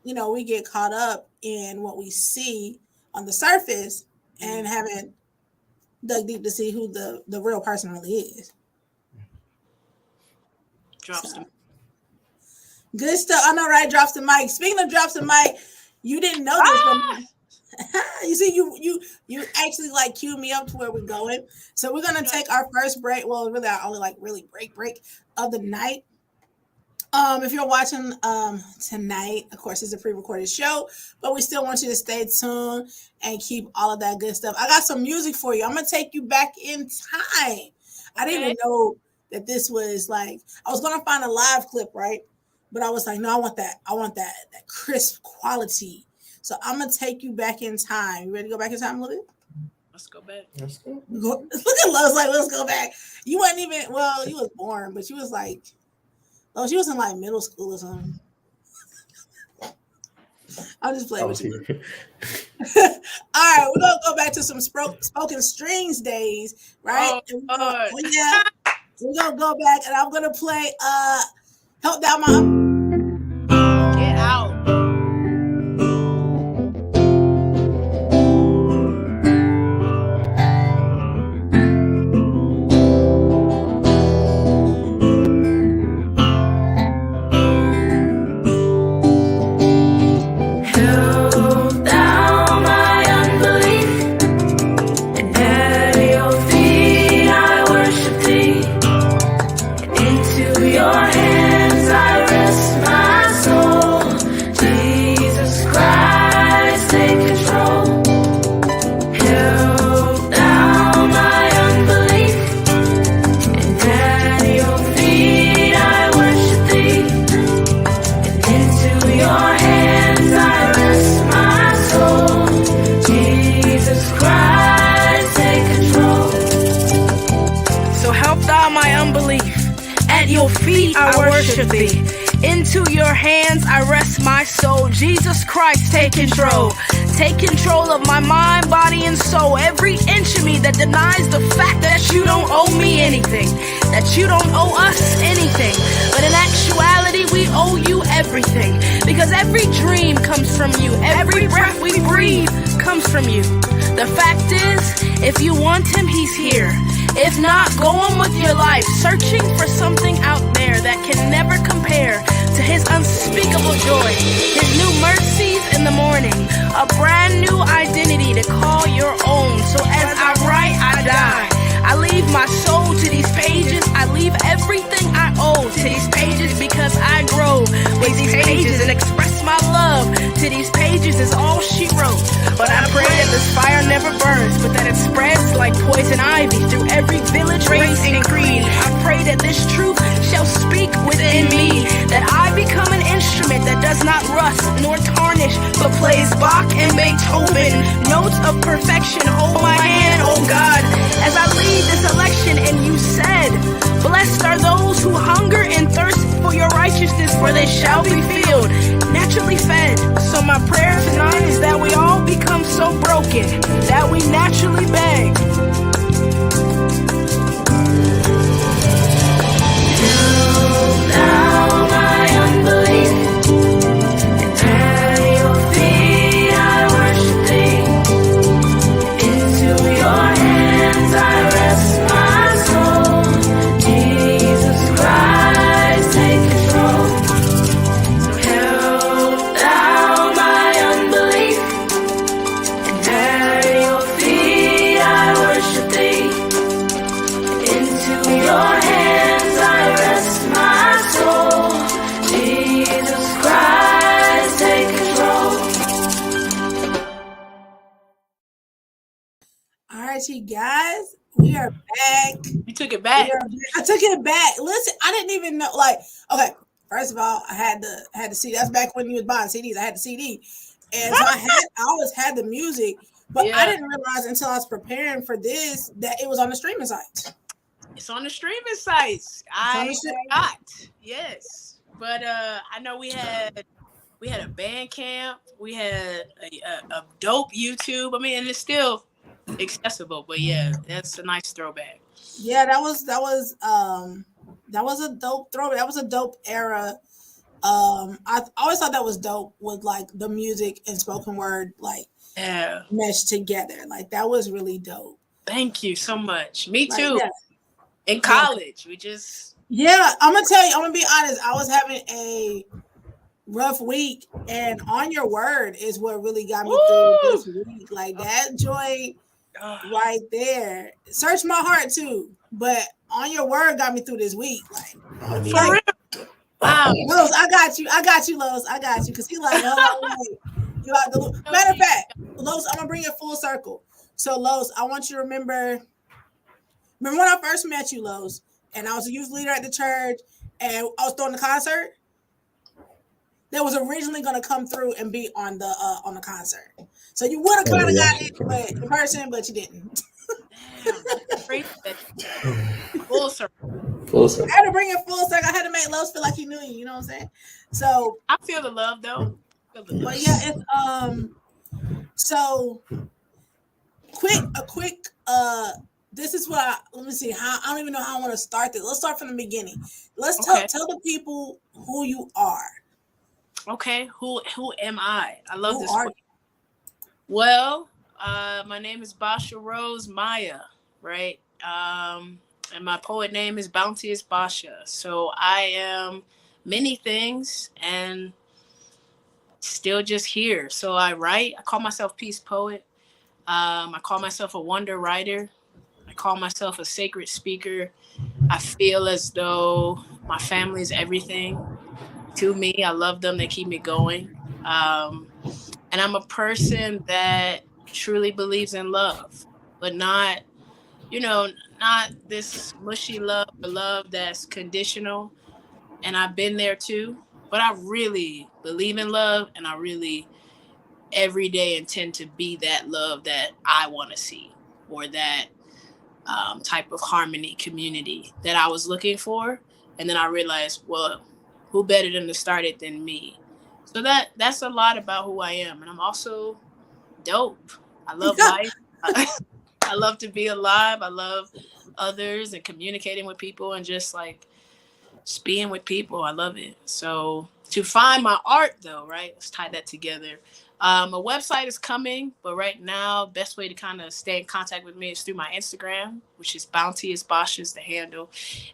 we get caught up in what we see on the surface and haven't dug deep to see who the real person really is. Drops the good stuff. I know, right? Drops the mic. Speaking of drops the mic, you didn't know this, but you see, you actually like queued me up to where we're going. So we're gonna take our first break. Well, really, our only break of the night. If you're watching tonight, of course, it's a pre-recorded show, but we still want you to stay tuned and keep all of that good stuff. I got some music for you. I'm gonna take you back in time. Okay. I didn't even know that this was like. I was gonna find a live clip, right? But I was like, no, I want that crisp quality. So I'm gonna take you back in time. You ready to go back in time a little bit? Let's go back. Let's go. Look at Lowe's like, let's go back. You wasn't even, well, you was born, but you was like, she was in like middle school or something. I'll just play with you. All right, we're gonna go back to some spoken strings days, right? Oh, we're gonna go back, and I'm gonna play Help thou my Get out. Thee. Into your hands I rest my soul. Jesus Christ, take control. Take control of my mind, body, and soul. Every inch of me that denies the fact that you don't owe me anything, that you don't owe us anything. But in actuality, we owe you everything. Because every dream comes from you. Every breath we breathe comes from you. The fact is, if you want him, he's here. If not, go on with your life, searching for something out there that can never compare to his unspeakable joy, his new mercies in the morning, a brand new identity to call your own. So as I write, I die. I leave my soul to these pages. I leave everything I owe to these pages because I grow with these pages and express my love to these pages is all she wrote. But I pray that this fire never burns, but that it spreads like poison ivy through every village, race, and creed. I pray that this truth shall speak within me, that I become an instrument that does not rust nor tarnish, but plays Bach and Beethoven, notes of perfection. Hold my hand, oh God, as I lead this election. And you said, blessed are those who hunger and thirst for your righteousness, for they shall be filled, naturally fed. So my prayer tonight is that we all become so broken that we naturally beg. Now my unbelief, and at your feet I worship thee. Into your hands I rest my soul. Jesus Christ, take control. So help thou my unbelief, and at your feet I worship thee. Into your hands I rest my soul. Jesus Christ, take control. All right, you guys, we are back. You took it back. I took it back. Listen, I didn't even know. Like, okay, first of all, I had the CD. That's back when you was buying CDs. I had the CD, and so I always had the music, but I didn't realize until I was preparing for this that it was on the streaming sites. It's on the streaming sites. I forgot. Yes, but I know we had a band camp. We had a dope YouTube. I mean, and it's still accessible. But yeah, that's a nice throwback. Yeah, that was a dope throwback. That was a dope era. I always thought that was dope with like the music and spoken word like meshed together. Like that was really dope. Thank you so much. Me too. Like, yeah. In college, we just I'm gonna tell you. I'm gonna be honest. I was having a rough week, and On Your Word is what really got me through this week. Like that joy right there. Search My Heart too, but On Your Word got me through this week. Like, for real. Wow. Los, I got you, Los. I got you. Because he like, you got the matter of fact, Los, I'm gonna bring it full circle. So Los, I want you to remember when I first met you, Los, and I was a youth leader at the church, and I was throwing the concert. That was originally going to come through and be on the concert. So you would have kind of got it in person, but you didn't. Full circle. I had to bring it full circle. I had to make Los feel like he knew you. You know what I'm saying? So I feel the love though. But yeah, it's so a quick this is what let me see how I don't even know how I want to start this. Let's start from the beginning. Let's Okay. tell the people who you are. Okay, who am I? I love Who this are question. Well, my name is Basia Rose Maya, right? And my poet name is Bounteous Basia. So I am many things and still just here. So I write. I call myself peace poet. I call myself a wonder writer. I call myself a sacred speaker. I feel as though my family is everything to me. I love them. They keep me going. And I'm a person that truly believes in love, but not, not this mushy love or love that's conditional. And I've been there too. But I really believe in love, and I really every day intend to be that love that I want to see, or that type of harmony community that I was looking for. And then I realized, well, who better than to start it than me? So that's a lot about who I am. And I'm also dope. I love life. I love to be alive. I love others and communicating with people and just being with people. I love it. So to find my art though, right? Let's tie that together. A website is coming, but right now, best way to kind of stay in contact with me is through my Instagram, which is Bounteous Basia is the handle.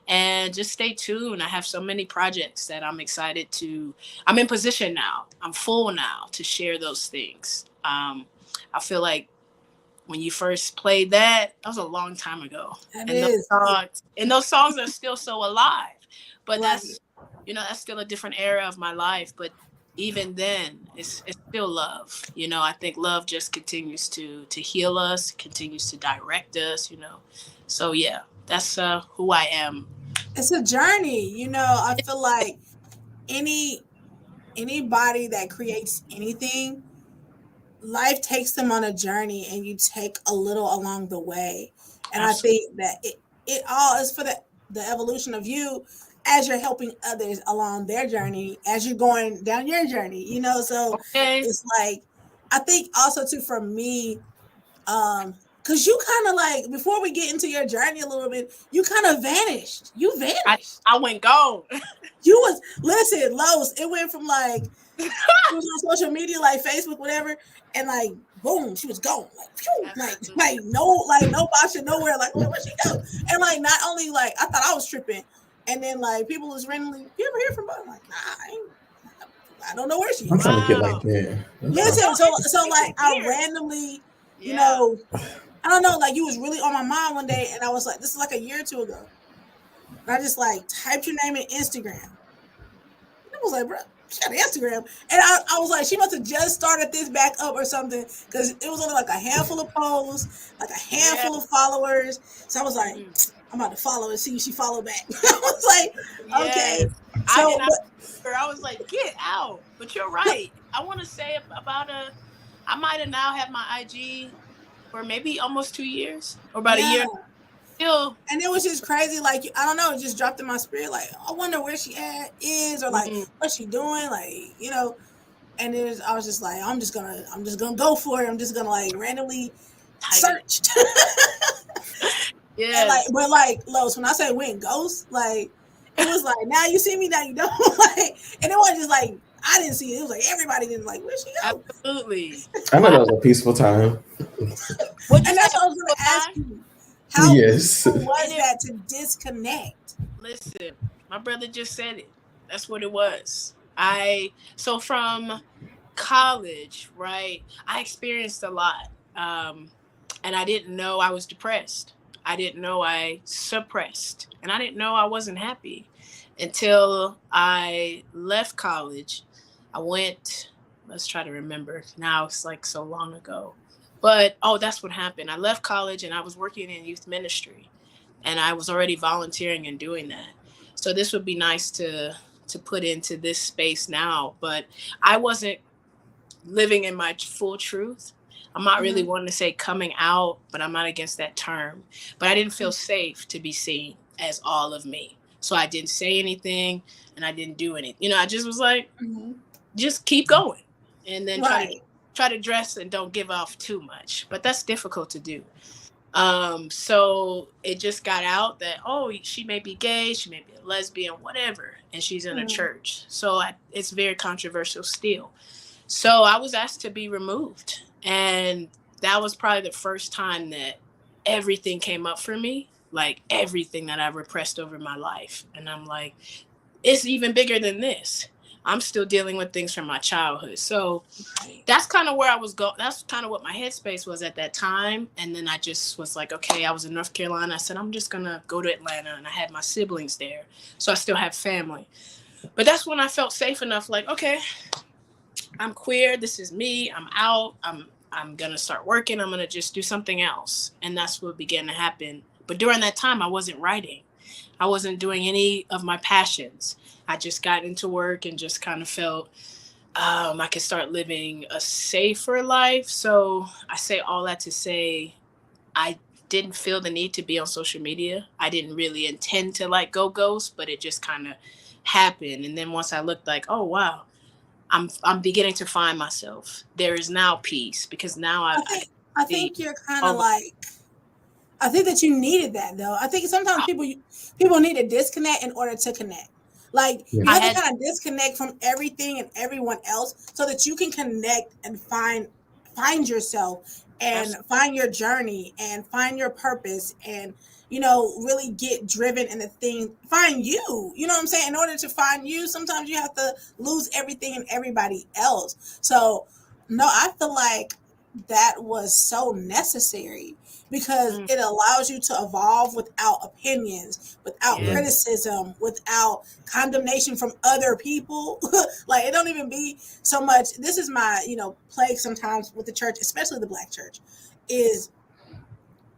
And just stay tuned. I have so many projects that I'm excited to. I'm in position now. I'm full now to share those things. I feel like when you first played that was a long time ago. And those songs are still so alive. But that's still a different era of my life. But even then, it's still love. I think love just continues to heal us, continues to direct us, So yeah, that's who I am. It's a journey, I feel like anybody that creates anything, life takes them on a journey and you take a little along the way. And absolutely. I think that it all is for the evolution of you as you're helping others along their journey, as you're going down your journey, so okay. It's like, I think also too, for me, because you kind of like, before we get into your journey a little bit, you kind of vanished. You vanished. I went gone. Listen, Los, it went from like, she was on social media, like Facebook, whatever, and like, boom, she was gone. Like, phew, like no Basia nowhere. Like, where'd she go? And like, not only like, I thought I was tripping, and then like, people was randomly, you ever hear from Basia? I'm like, nah, I don't know where she is. I'm trying to get like that. Listen, so like, I randomly, I don't know, like, you was really on my mind one day, and I was like, this is like a year or two ago. And I just like typed your name in Instagram. And I was like, bro, she got an Instagram. And I was like, she must have just started this back up or something, because it was only like a handful of posts, like a handful of followers. So I was like, I'm about to follow and see if she followed back. I was like, okay. So I was like, get out. But you're right. I want to say I might have now had my IG for maybe almost 2 years or about a year. Still. And it was just crazy. Like, I don't know, it just dropped in my spirit. Like, I wonder where she is, or like, what's she doing? Like, and I was just like, I'm just gonna go for it. I'm just gonna like randomly search. Yeah. But like, Los, when I say went ghost, like, it was like, now you see me, now you don't. Like, and it wasn't just like, I didn't see it. It was like, everybody didn't, like, where'd she go? Absolutely. I know that was a peaceful time. And that's what I was going to ask you. How was that to disconnect? Listen, my brother just said it. That's what it was. So from college, right, I experienced a lot. And I didn't know I was depressed. I didn't know I suppressed. And I didn't know I wasn't happy until I left college. I went, let's try to remember. Now it's like so long ago. But, that's what happened. I left college and I was working in youth ministry. And I was already volunteering and doing that. So this would be nice to put into this space now. But I wasn't living in my full truth. I'm not really wanting to say coming out, but I'm not against that term. But I didn't feel safe to be seen as all of me. So I didn't say anything and I didn't do anything. I just was like, just keep going. And then try to dress and don't give off too much. But that's difficult to do. So it just got out that, oh, she may be gay, she may be a lesbian, whatever, and she's in a church. So it's very controversial still. So I was asked to be removed, and that was probably the first time that everything came up for me, like everything that I repressed over my life. And I'm like, it's even bigger than this. I'm still dealing with things from my childhood. So that's kind of where I was going. That's kind of what my headspace was at that time. And then I just was like, okay, I was in North Carolina. I said, I'm just going to go to Atlanta. And I had my siblings there. So I still have family. But that's when I felt safe enough, like, okay, I'm queer. This is me. I'm out. I'm going to start working. I'm going to just do something else. And that's what began to happen. But during that time, I wasn't writing. I wasn't doing any of my passions. I just got into work and just kind of felt I could start living a safer life. So I say all that to say I didn't feel the need to be on social media. I didn't really intend to like go ghost, but it just kind of happened. And then once I looked like, oh, wow, I'm beginning to find myself. There is now peace because now I think you're kind of like, I think that you needed that though. I think sometimes people need to disconnect in order to connect. Like you have to kind of disconnect from everything and everyone else so that you can connect and find yourself and find your journey and find your purpose and, you know, really get driven in the thing, find you, you know what I'm saying? In order to find you, sometimes you have to lose everything and everybody else. So no, I feel like that was so necessary because it allows you to evolve without opinions, without criticism, without condemnation from other people. Like it don't even be so much. This is my, you know, plague sometimes with the church, especially the Black church, is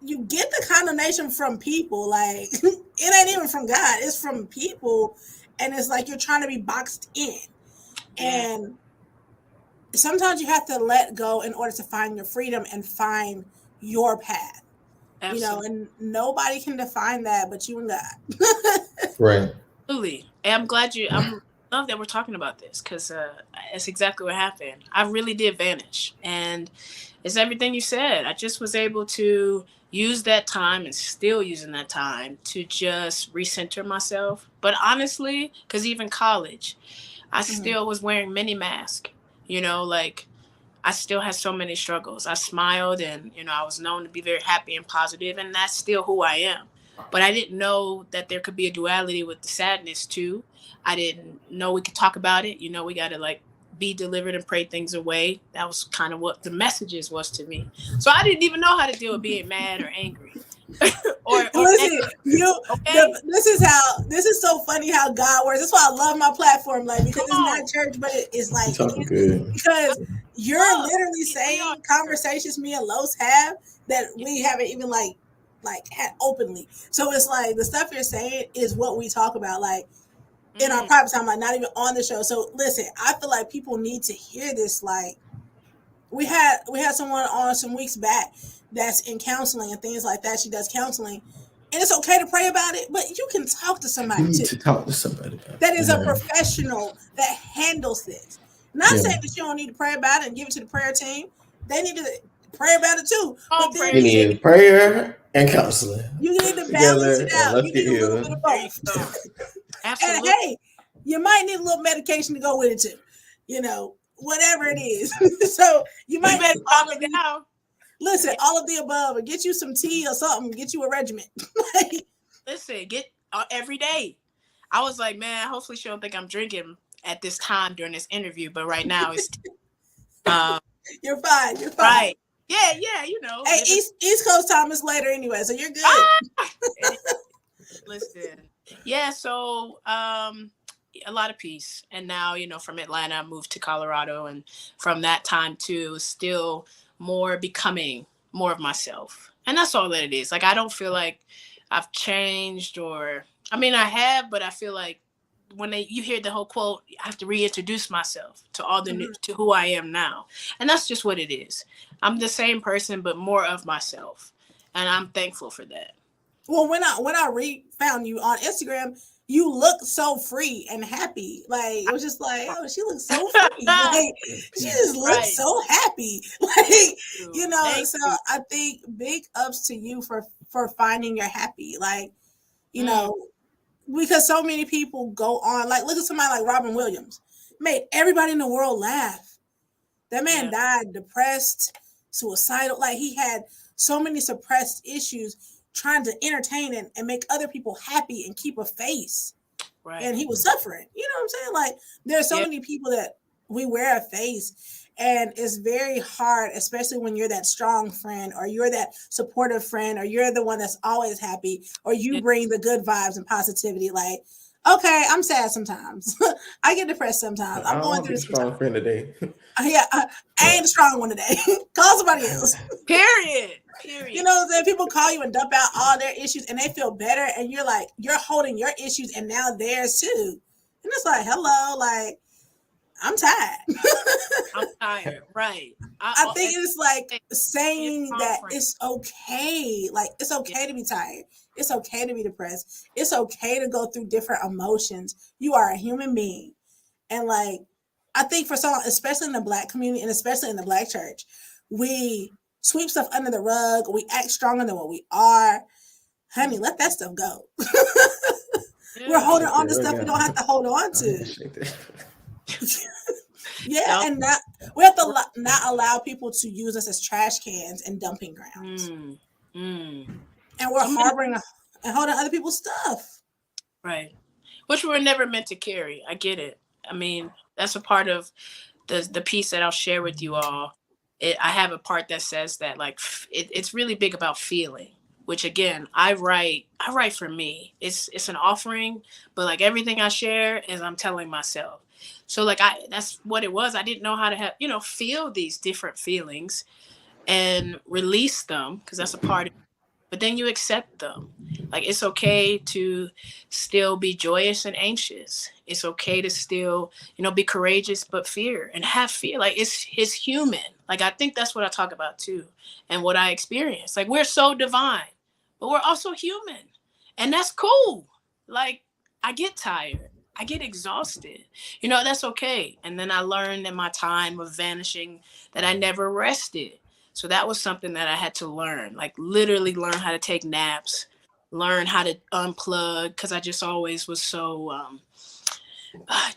you get the condemnation from people. Like it ain't even from God, it's from people. And it's like you're trying to be boxed in. And sometimes you have to let go in order to find your freedom and find your path. Absolutely. You know, and nobody can define that but you and God. Right. Absolutely. And I'm love that we're talking about this because that's exactly what happened. I really did vanish. And it's everything you said. I just was able to use that time and still using that time to just recenter myself. But honestly, because even college, I still was wearing mini mask, you know, like I still had so many struggles. I smiled and, you know, I was known to be very happy and positive, and that's still who I am. But I didn't know that there could be a duality with the sadness too. I didn't know we could talk about it. You know, we got to like be delivered and pray things away. That was kind of what the messages was to me. So I didn't even know how to deal with being mad or angry. Listen, this is so funny how God works. That's why I love my platform, like because it's not church, but it's like because you're literally saying conversations me and Los have that we haven't even like had openly. So it's like the stuff you're saying is what we talk about, like in our private time, like not even on the show. So listen, I feel like people need to hear this. Like we had someone on some weeks back that's in counseling and things like that. She does counseling, and it's okay to pray about it, but you can talk to somebody that is a professional that handles this. Not saying that you don't need to pray about it and give it to the prayer team. They need to pray about it too. You need prayer and counseling. You need to balance it out. You need a little bit of both. And hey, you might need a little medication to go with it too. You know, whatever it is. So you might need all of it. Listen, all of the above, or get you some tea or something. Get you a regimen. Listen, get every day. I was like, man, hopefully she don't think I'm drinking at this time during this interview, but right now it's you're fine. You're fine. Right. Yeah, you know. Hey, East Coast time is later anyway, so you're good. Listen. Yeah, so a lot of peace. And now, you know, from Atlanta I moved to Colorado, and from that time too, still more becoming more of myself. And that's all that it is. Like I don't feel like I've changed, or I mean I have, but I feel like when you hear the whole quote, I have to reintroduce myself to all the new, to who I am now. And that's just what it is. I'm the same person, but more of myself. And I'm thankful for that. Well, when I found you on Instagram, you look so free and happy. Like it was just like, oh, she looks so free. Like she just looks so happy. Like, you know, Thank so you. I think big ups to you for finding your happy. Like, you know, because so many people go on, like look at somebody like Robin Williams. Made everybody in the world laugh. That man died depressed, suicidal. Like he had so many suppressed issues trying to entertain and make other people happy and keep a face. Right. And he was suffering. You know what I'm saying? Like there are so many people that we wear a face, and it's very hard, especially when you're that strong friend or you're that supportive friend or you're the one that's always happy or you bring the good vibes and positivity. Like, okay, I'm sad sometimes. I get depressed sometimes. I'm going through this strong friend today. Yeah, I ain't the strong one today. Call somebody else. Period. You know what I'm saying? People call you and dump out all their issues and they feel better. And you're like, you're holding your issues and now theirs too. And it's like, hello, like, I'm tired. I'm tired. Right. I think it's like saying that it's okay. Like, it's okay to be tired. It's okay to be depressed. It's okay to go through different emotions. You are a human being. And like, I think for so long, especially in the Black community and especially in the Black church, we sweep stuff under the rug. We act stronger than what we are. Honey, let that stuff go. We're holding on to stuff we don't have to hold on to. Yeah, and we have to not allow people to use us as trash cans and dumping grounds. And we're harboring and holding other people's stuff. Right. Which we're never meant to carry. I get it. I mean, that's a part of the piece that I'll share with you all. I have a part that says that like it's really big about feeling, which again, I write for me. It's an offering, but like everything I share is I'm telling myself. So like that's what it was. I didn't know how to have, feel these different feelings and release them because that's a part of it. But then you accept them. Like it's okay to still be joyous and anxious. It's okay to still, be courageous but fear and have fear. Like it's human. Like I think that's what I talk about too, and what I experience. Like we're so divine, but we're also human, and that's cool. Like I get tired. I get exhausted. That's okay. And then I learned in my time of vanishing that I never rested. So that was something that I had to learn, like literally learn how to take naps, learn how to unplug, because I just always was so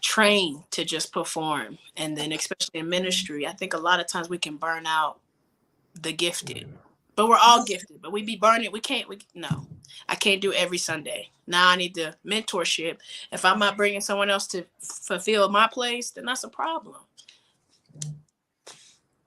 trained to just perform. And then especially in ministry, I think a lot of times we can burn out the gifted. But we're all gifted, but we be burning. No, I can't do every Sunday. Now I need the mentorship. If I'm not bringing someone else to fulfill my place, then that's a problem.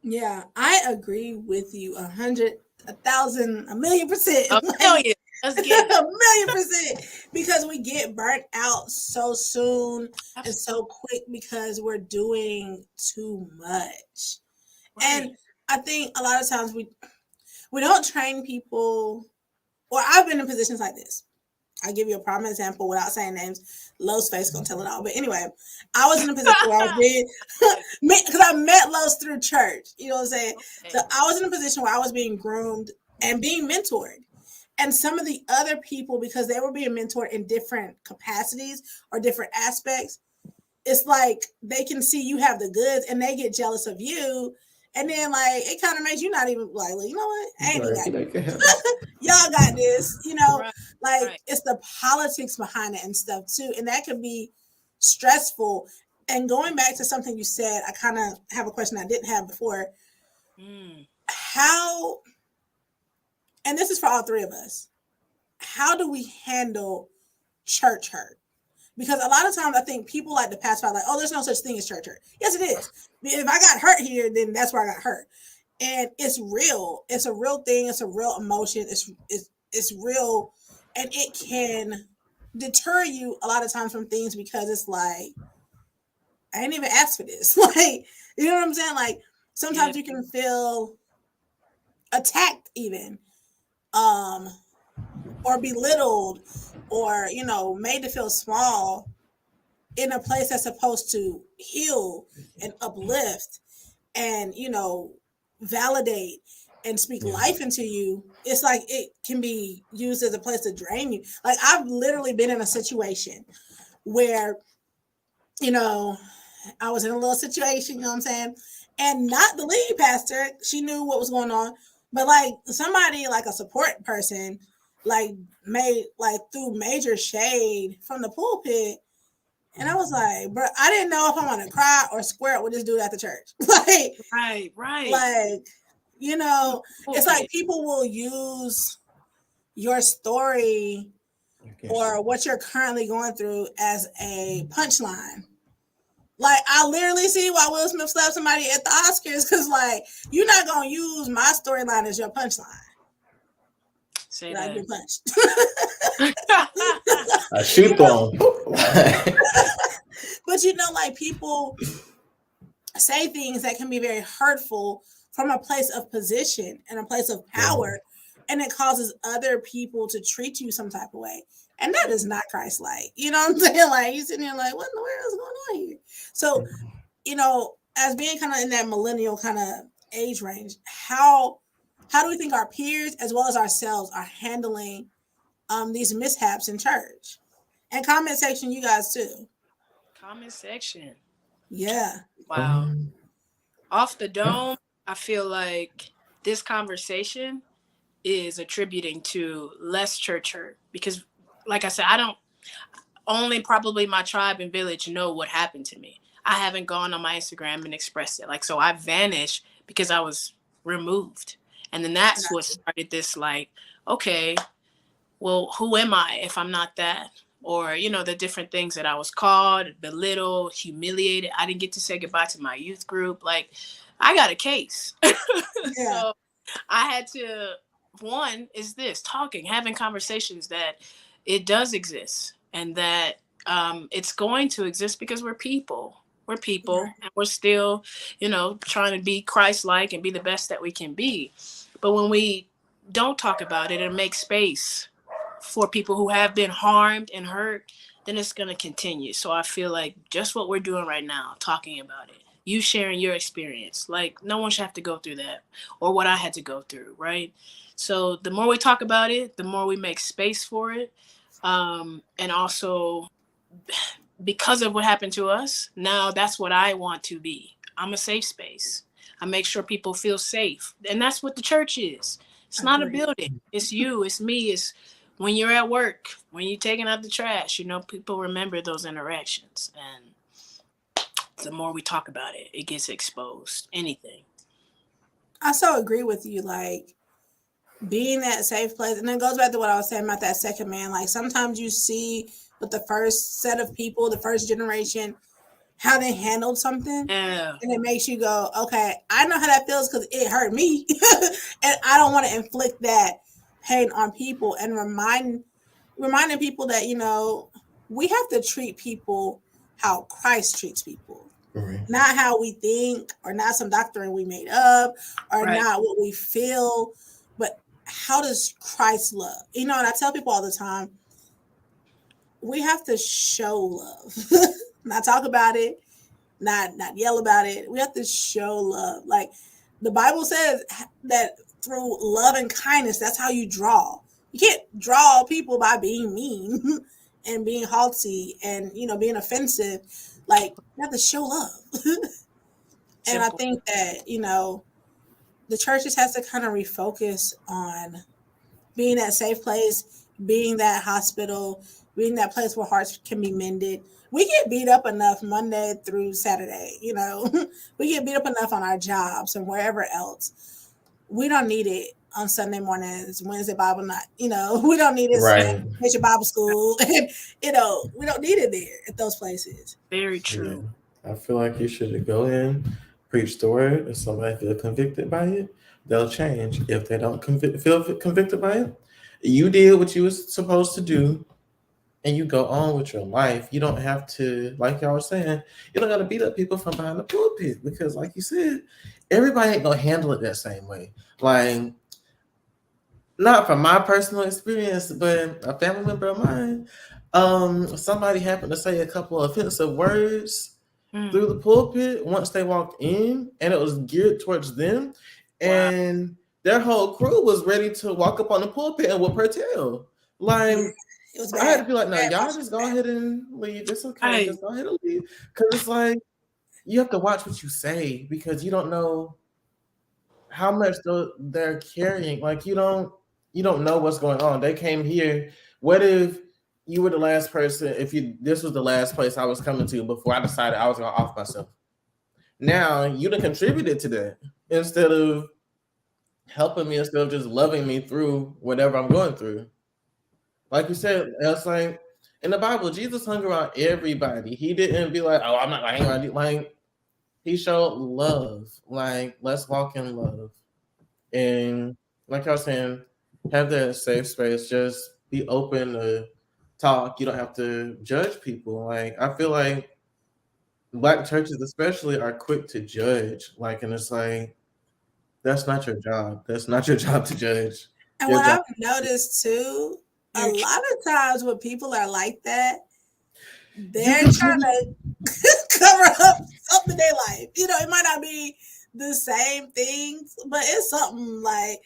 Yeah, I agree with you 100, 1,000, 1,000,000%. A million. Let's get it. 1,000,000%. Because we get burnt out so soon and so quick because we're doing too much. Right. And I think a lot of times we don't train people, or I've been in positions like this. I'll give you a prime example without saying names. Lo's face gonna tell it all. But anyway, I was in a position where I was being, because I met Lo's through church. You know what I'm saying? Okay. So I was in a position where I was being groomed and being mentored. And some of the other people, because they were being mentored in different capacities or different aspects, it's like they can see you have the goods and they get jealous of you. And then, like, it kind of makes you not even like, well, you know what? I ain't even got this. Y'all got this, Right. It's the politics behind it and stuff too. And that can be stressful. And going back to something you said, I kind of have a question I didn't have before. How, and this is for all three of us, how do we handle church hurt? Because a lot of times I think people like to pass by like, oh, there's no such thing as church hurt. Yes, it is. If I got hurt here, then that's where I got hurt. And it's real. It's a real thing. It's a real emotion. It's real. And it can deter you a lot of times from things because it's like, I didn't even ask for this. Like, you know what I'm saying? Like sometimes you can feel attacked even, or belittled, or, made to feel small in a place that's supposed to heal and uplift and, validate. and speak life into you, it's like it can be used as a place to drain you. Like I've literally been in a situation where, I was in a little situation, you know what I'm saying? And not the lead pastor, she knew what was going on, but like somebody, like a support person, like made like threw major shade from the pulpit. And I was like, bro, I didn't know if I want to cry or square up with this dude at the church. Right. Like, it's like people will use your story or what you're currently going through as a punchline. Like, I literally see why Will Smith slapped somebody at the Oscars, because, like, you're not going to use my storyline as your punchline. Say that. I that. get punched. I shoot them. But, like, people say things that can be very hurtful from a place of position and a place of power, and it causes other people to treat you some type of way. And that is not Christ-like. You know what I'm saying? Like, you're sitting here like, what in the world is going on here? So, as being kind of in that millennial kind of age range, how do we think our peers as well as ourselves are handling these mishaps in church? And comment section, you guys too. Comment section. Yeah. Wow. Off the dome, I feel like this conversation is attributing to less church hurt, because, like I said, I don't, only probably my tribe and village know what happened to me. I haven't gone on my Instagram and expressed it. Like, so I vanished because I was removed. And then that's what started this, like, okay, well, who am I if I'm not that? Or, the different things that I was called, belittled, humiliated. I didn't get to say goodbye to my youth group. Like, I got a case. So I had to, one is this, having conversations that it does exist, and that it's going to exist because we're people. We're people, and we're still, trying to be Christ-like and be the best that we can be. But when we don't talk about it and make space for people who have been harmed and hurt, then it's going to continue. So I feel like just what we're doing right now, talking about it, you sharing your experience, like no one should have to go through that, or what I had to go through, right? So the more we talk about it, the more we make space for it. And also, because of what happened to us, now that's what I want to be. I'm a safe space. I make sure people feel safe. And that's what the church is. It's not a building. It's you. It's me. It's when you're at work, when you're taking out the trash, people remember those interactions. And the more we talk about it, it gets exposed. Anything. I so agree with you. Like, being that safe place. And it goes back to what I was saying about that second man. Like, sometimes you see with the first set of people, the first generation, how they handled something. Yeah. And it makes you go, okay, I know how that feels because it hurt me. And I don't want to inflict that pain on people, and reminding people that, we have to treat people how Christ treats people. Right. Not how we think, or not some doctrine we made up, or not what we feel, but how does Christ love? And I tell people all the time, we have to show love. Not talk about it, not yell about it. We have to show love. Like, the Bible says that through love and kindness, that's how you draw. You can't draw people by being mean and being haughty and, being offensive. Like, you have to show love. And I think that, the church just has to kind of refocus on being that safe place, being that hospital, being that place where hearts can be mended. We get beat up enough Monday through Saturday, we get beat up enough on our jobs and wherever else. We don't need it on Sunday mornings, Wednesday Bible night, we don't need it at Bible school. And, we don't need it there at those places. Very true. Yeah. I feel like you should go in, preach the word. If somebody feel convicted by it, they'll change. If they don't feel convicted by it, you did what you were supposed to do, and you go on with your life. You don't have to, like y'all were saying, you don't got to beat up people from behind the pulpit, because, like you said, everybody ain't gonna handle it that same way. Like, not from my personal experience, but a family member of mine, somebody happened to say a couple of offensive words through the pulpit once they walked in, and it was geared towards them. And their whole crew was ready to walk up on the pulpit and whoop her tail. Like, it was I had to bad. be like, no, Bad y'all posture. just go ahead and leave. It's okay. Right. Just go ahead and leave. Because it's like, you have to watch what you say because you don't know how much they're carrying. Like, you don't know what's going on. They came here. What if you were the last person? This was the last place I was coming to before I decided I was gonna off myself. Now you'd have contributed to that instead of helping me, instead of just loving me through whatever I'm going through. Like you said, it's like in the Bible, Jesus hung around everybody. He didn't be like, "Oh, I'm not gonna hang around you." Like, he showed love. Like, let's walk in love. And like I was saying, have that safe space. Just be open to talk. You don't have to judge people. Like, I feel like Black churches especially are quick to judge. Like, and it's like, that's not your job. That's not your job to judge. And Your what job. I've noticed too, a You're lot of times when people are like that, they're trying to cover up something in their life. You know, it might not be the same things, but it's something like,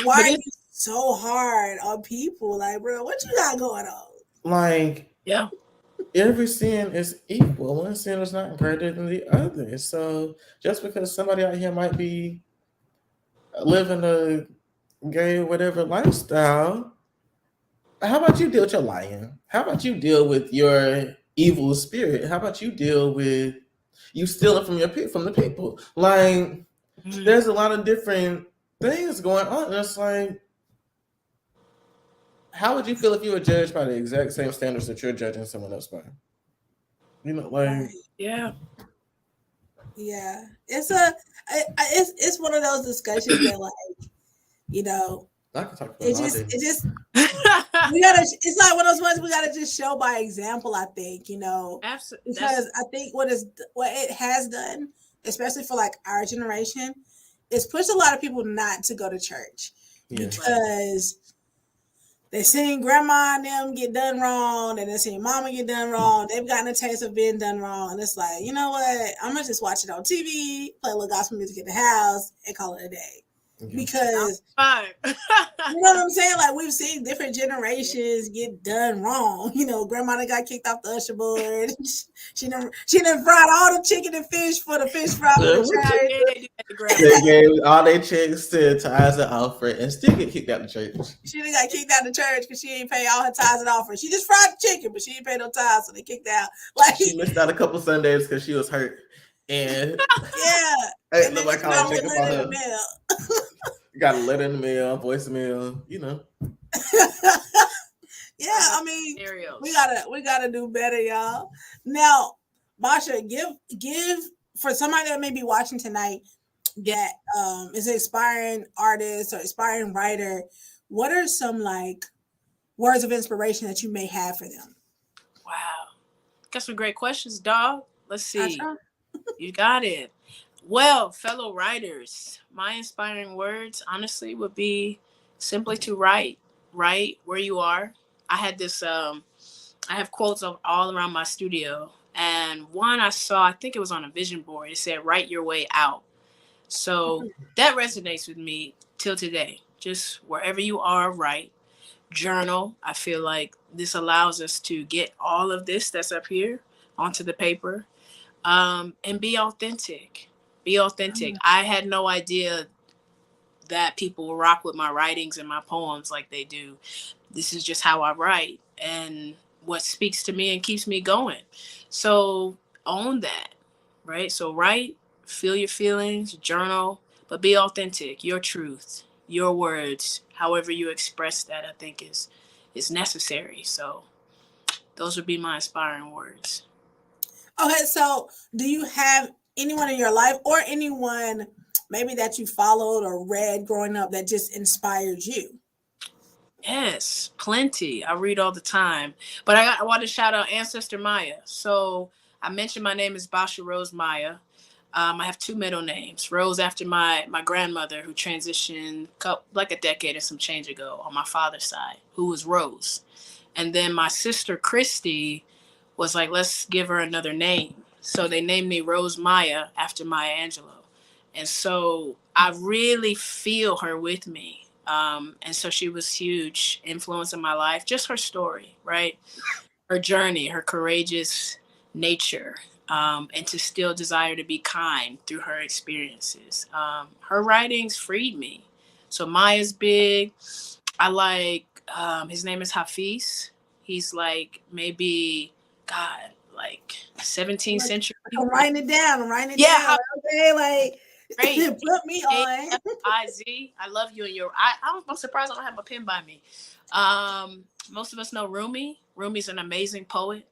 why are you so hard on people? Like, bro, what you got going on? Like, Yeah. every sin is equal. One sin is not greater than the other. So just because somebody out here might be living a gay whatever lifestyle, how about you deal with your lying? How about you deal with your evil spirit? How about you deal with you stealing from the people? Like, there's a lot of different things going on. And it's like, how would you feel if you were judged by the exact same standards that you're judging someone else by? You know, like, Right. Yeah. Yeah, it's one of those discussions that, like, you know, I can talk about it all just day. we gotta. It's like one of those ones we gotta just show by example. I think, you know, Absolutely. because I think what it has done, especially for like our generation, is pushed a lot of people not to go to church Yeah. because they seen grandma and them get done wrong, and they seen mama get done wrong. They've gotten a taste of being done wrong, and it's like, you know what? I'm gonna just watch it on TV, play a little gospel music in the house, and call it a day. Okay. Because Fine. you know what I'm saying? Like, we've seen different generations get done wrong. You know, grandma done got kicked off the usher board. she done fried all the chicken and fish for the fish fry for the church. They gave all their checks to tithes and offering and still get kicked out of church. She done got kicked out of the church because she ain't pay all her tithes and offering. She just fried the chicken, but she ain't pay no tithes, so they kicked out. Like, she missed out a couple Sundays because she was hurt. And yeah. hey, And look then like I was checking on her. mail. Got a letter in the mail, voicemail, you know. Yeah, I mean, Scenarios. we gotta do better, y'all. Now, Basha, give for somebody that may be watching tonight that is an aspiring artist or aspiring writer, what are some like words of inspiration that you may have for them? Wow. Got some great questions, dog. Let's see. You got it. Well, fellow writers, my inspiring words, honestly, would be simply to write where you are. I had this, I have quotes all around my studio. And one I saw, I think it was on a vision board. It said, write your way out. So that resonates with me till today. Just wherever you are, write. Journal. I feel like this allows us to get all of this that's up here onto the paper. And be authentic. Be authentic. I had no idea that people will rock with my writings and my poems like they do. This is just how I write and what speaks to me and keeps me going. So own that, right? So write, feel your feelings, journal, but be authentic. Your truth, your words, however you express that, I think is necessary. So those would be my inspiring words. Okay, so do you have anyone in your life or anyone maybe that you followed or read growing up that just inspired you? Yes, plenty. I read all the time. But I want to shout out Ancestor Maya. So I mentioned my name is Basha Rose Maya. I have two middle names. Rose after my grandmother who transitioned like a decade and some change ago on my father's side, who was Rose. And then my sister Christy was like, let's give her another name. So they named me Rose Maya after Maya Angelou. And so I really feel her with me. And so she was huge influence in my life, just her story, right? Her journey, her courageous nature, and to still desire to be kind through her experiences. Her writings freed me. So Maya's big. I like, his name is Hafiz. He's like maybe, God, like 17th century. I'm writing it down. Yeah, Okay, like great. put me on. F-I-Z. I love you and your. I'm surprised I don't have my pen by me. Most of us know Rumi. Rumi's an amazing poet.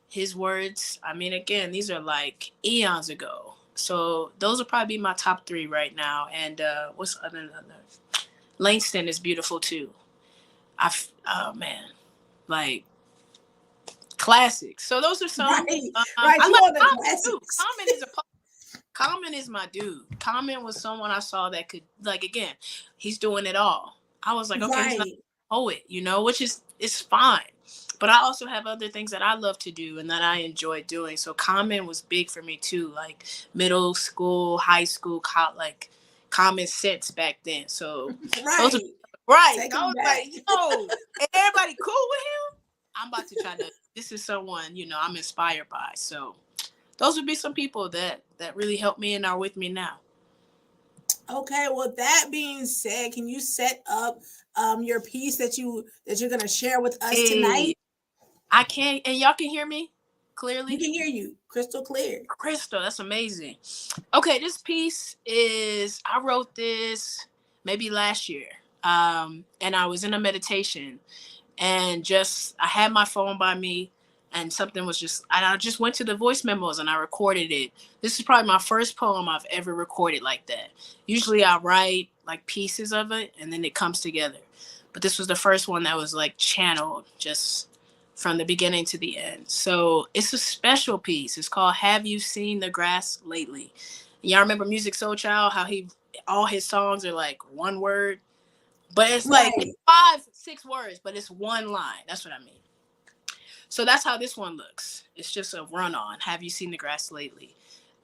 His words, I mean, again, these are like eons ago. So those will probably be my top 3 right now. And what's other? Langston is beautiful too. Oh man, like classics. So those are some. Right. I you like want the Common classics. too. Common is my dude. Common was someone I saw that could, like, again, he's doing it all. I was like, okay, he's not a poet, which is fine. But I also have other things that I love to do and that I enjoy doing. So Common was big for me too, like middle school, high school, like common sense back then. So those are, right. I was like, yo, everybody cool with him? I'm about to try to, this is someone, I'm inspired by. So those would be some people that really helped me and are with me now. Okay, well, that being said, can you set up your piece that you're gonna share with us tonight? I can, and y'all can hear me clearly. We can hear you crystal clear. Crystal, that's amazing. Okay, this piece is, I wrote this maybe last year, and I was in a meditation, and I had my phone by me. And something was I just went to the voice memos and I recorded it. This is probably my first poem I've ever recorded like that. Usually I write like pieces of it and then it comes together. But this was the first one that was like channeled just from the beginning to the end. So it's a special piece. It's called Have You Seen the Grass Lately? Y'all remember Music Soul Child, how all his songs are like one word? But it's like 5-6 words, but it's one line. That's what I mean. So that's how this one looks. It's just a run on. Have you seen the grass lately?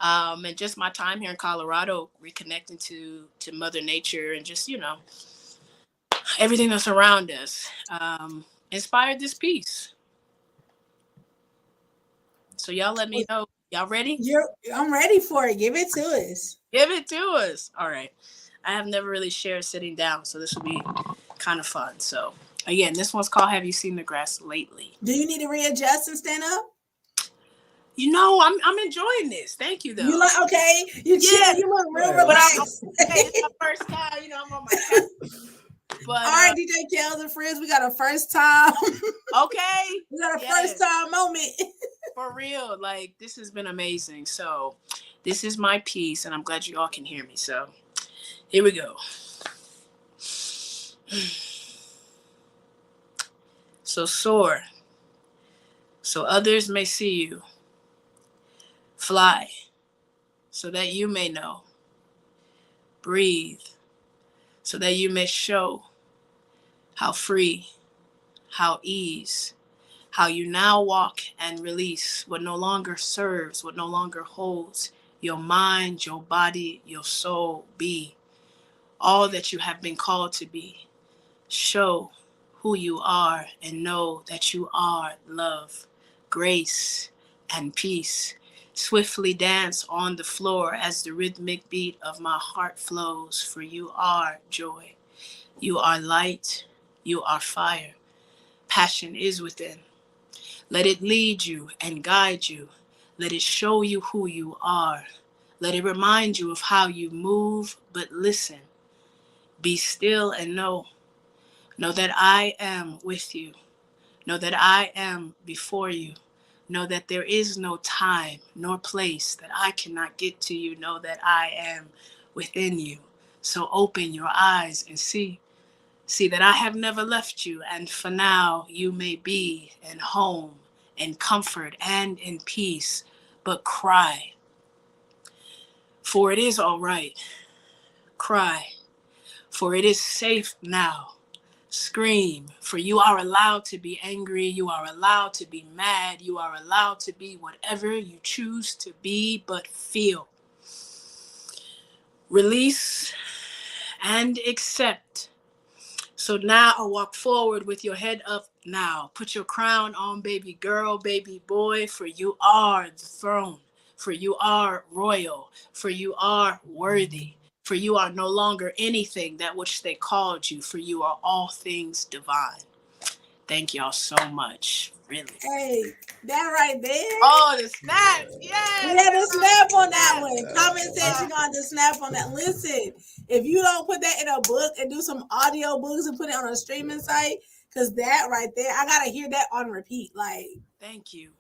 And just my time here in Colorado, reconnecting to Mother Nature and just, everything that's around us, inspired this piece. So y'all let me know. Y'all ready? I'm ready for it. Give it to us. Give it to us. All right. I have never really shared sitting down, so this will be kind of fun. So again, this one's called Have You Seen the Grass Lately? Do you need to readjust and stand up? I'm enjoying this. Thank you, though. You like, okay? You chill. You look real relaxed. It's my first time, I'm on my couch. But, all right, DJ Kels and friends, we got a first time. Okay. We got a first time moment. For real. Like, this has been amazing. So this is my piece, and I'm glad you all can hear me. So here we go. So soar, so others may see you. Fly, so that you may know. Breathe, so that you may show how free, how ease, how you now walk and release what no longer serves, what no longer holds your mind, your body, your soul be. All that you have been called to be. Show who you are and know that you are love, grace, and peace. Swiftly dance on the floor as the rhythmic beat of my heart flows, for you are joy. You are light. You are fire. Passion is within. Let it lead you and guide you. Let it show you who you are. Let it remind you of how you move, but listen. Be still and know. Know that I am with you. Know that I am before you. Know that there is no time nor place that I cannot get to you. Know that I am within you. So open your eyes and see. See that I have never left you. And for now, you may be in home, in comfort, and in peace. But cry. For it is all right. Cry. For it is safe now. Scream, for you are allowed to be angry, you are allowed to be mad, you are allowed to be whatever you choose to be, but feel. release, and accept. So now I walk forward with your head up now. Put your crown on, baby girl, baby boy, for you are the throne. For you are royal. For you are worthy. For you are no longer anything that which they called you. For you are all things divine. Thank y'all so much. Really. Hey, that right there. Oh, the snaps. Yes. We had a snap on that one. Comment section on the snap on that. Listen, if you don't put that in a book and do some audio books and put it on a streaming site, because that right there, I gotta hear that on repeat. Like, thank you.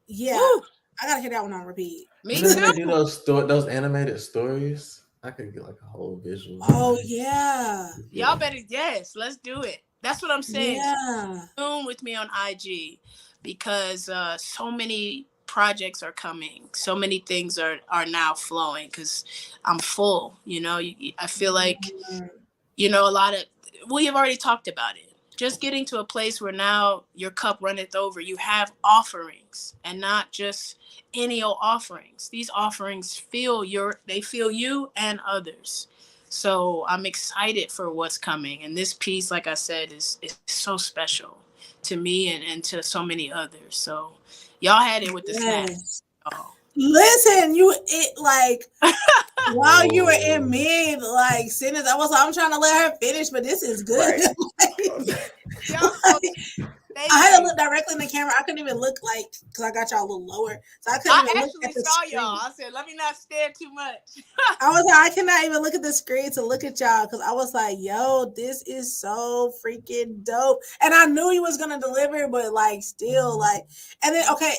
Yeah, Woo. I gotta hear that one on repeat. Me You know, too. they do those animated stories. I could get like a whole visual. Oh yeah. Y'all better, yes, let's do it. That's what I'm saying. Yeah. Tune with me on IG because so many projects are coming. So many things are now flowing because I'm full. You know, I feel like, you know, a lot of, we have already talked about it. Just getting to a place where now your cup runneth over. You have offerings and not just any old offerings. These offerings feel you and others. So I'm excited for what's coming. And this piece, like I said, is so special to me and to so many others. So y'all had it with the snaps. Oh. Listen, while you were in mid sentence, I was like, I'm trying to let her finish, but this is good. I had to look directly in the camera. I couldn't even look because I got y'all a little lower. So I couldn't even look at the screen. Y'all. I said, let me not stare too much. I was like, I cannot even look at the screen to look at y'all because I was like, yo, this is so freaking dope. And I knew he was going to deliver, but still and then, okay,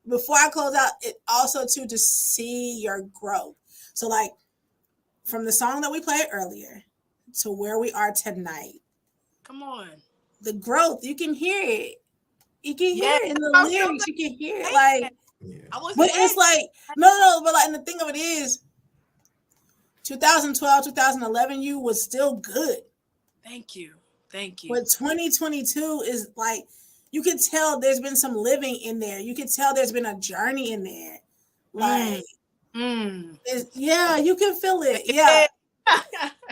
before I close out, it also too to see your growth. So from the song that we played earlier to where we are tonight. Come on. The growth, you can hear it. You can hear it in the lyrics. You can hear it. But it's no, but and the thing of it is 2012, 2011, you was still good. Thank you. Thank you. But 2022 is you can tell there's been some living in there. You can tell there's been a journey in there. Yeah, you can feel it. Yeah.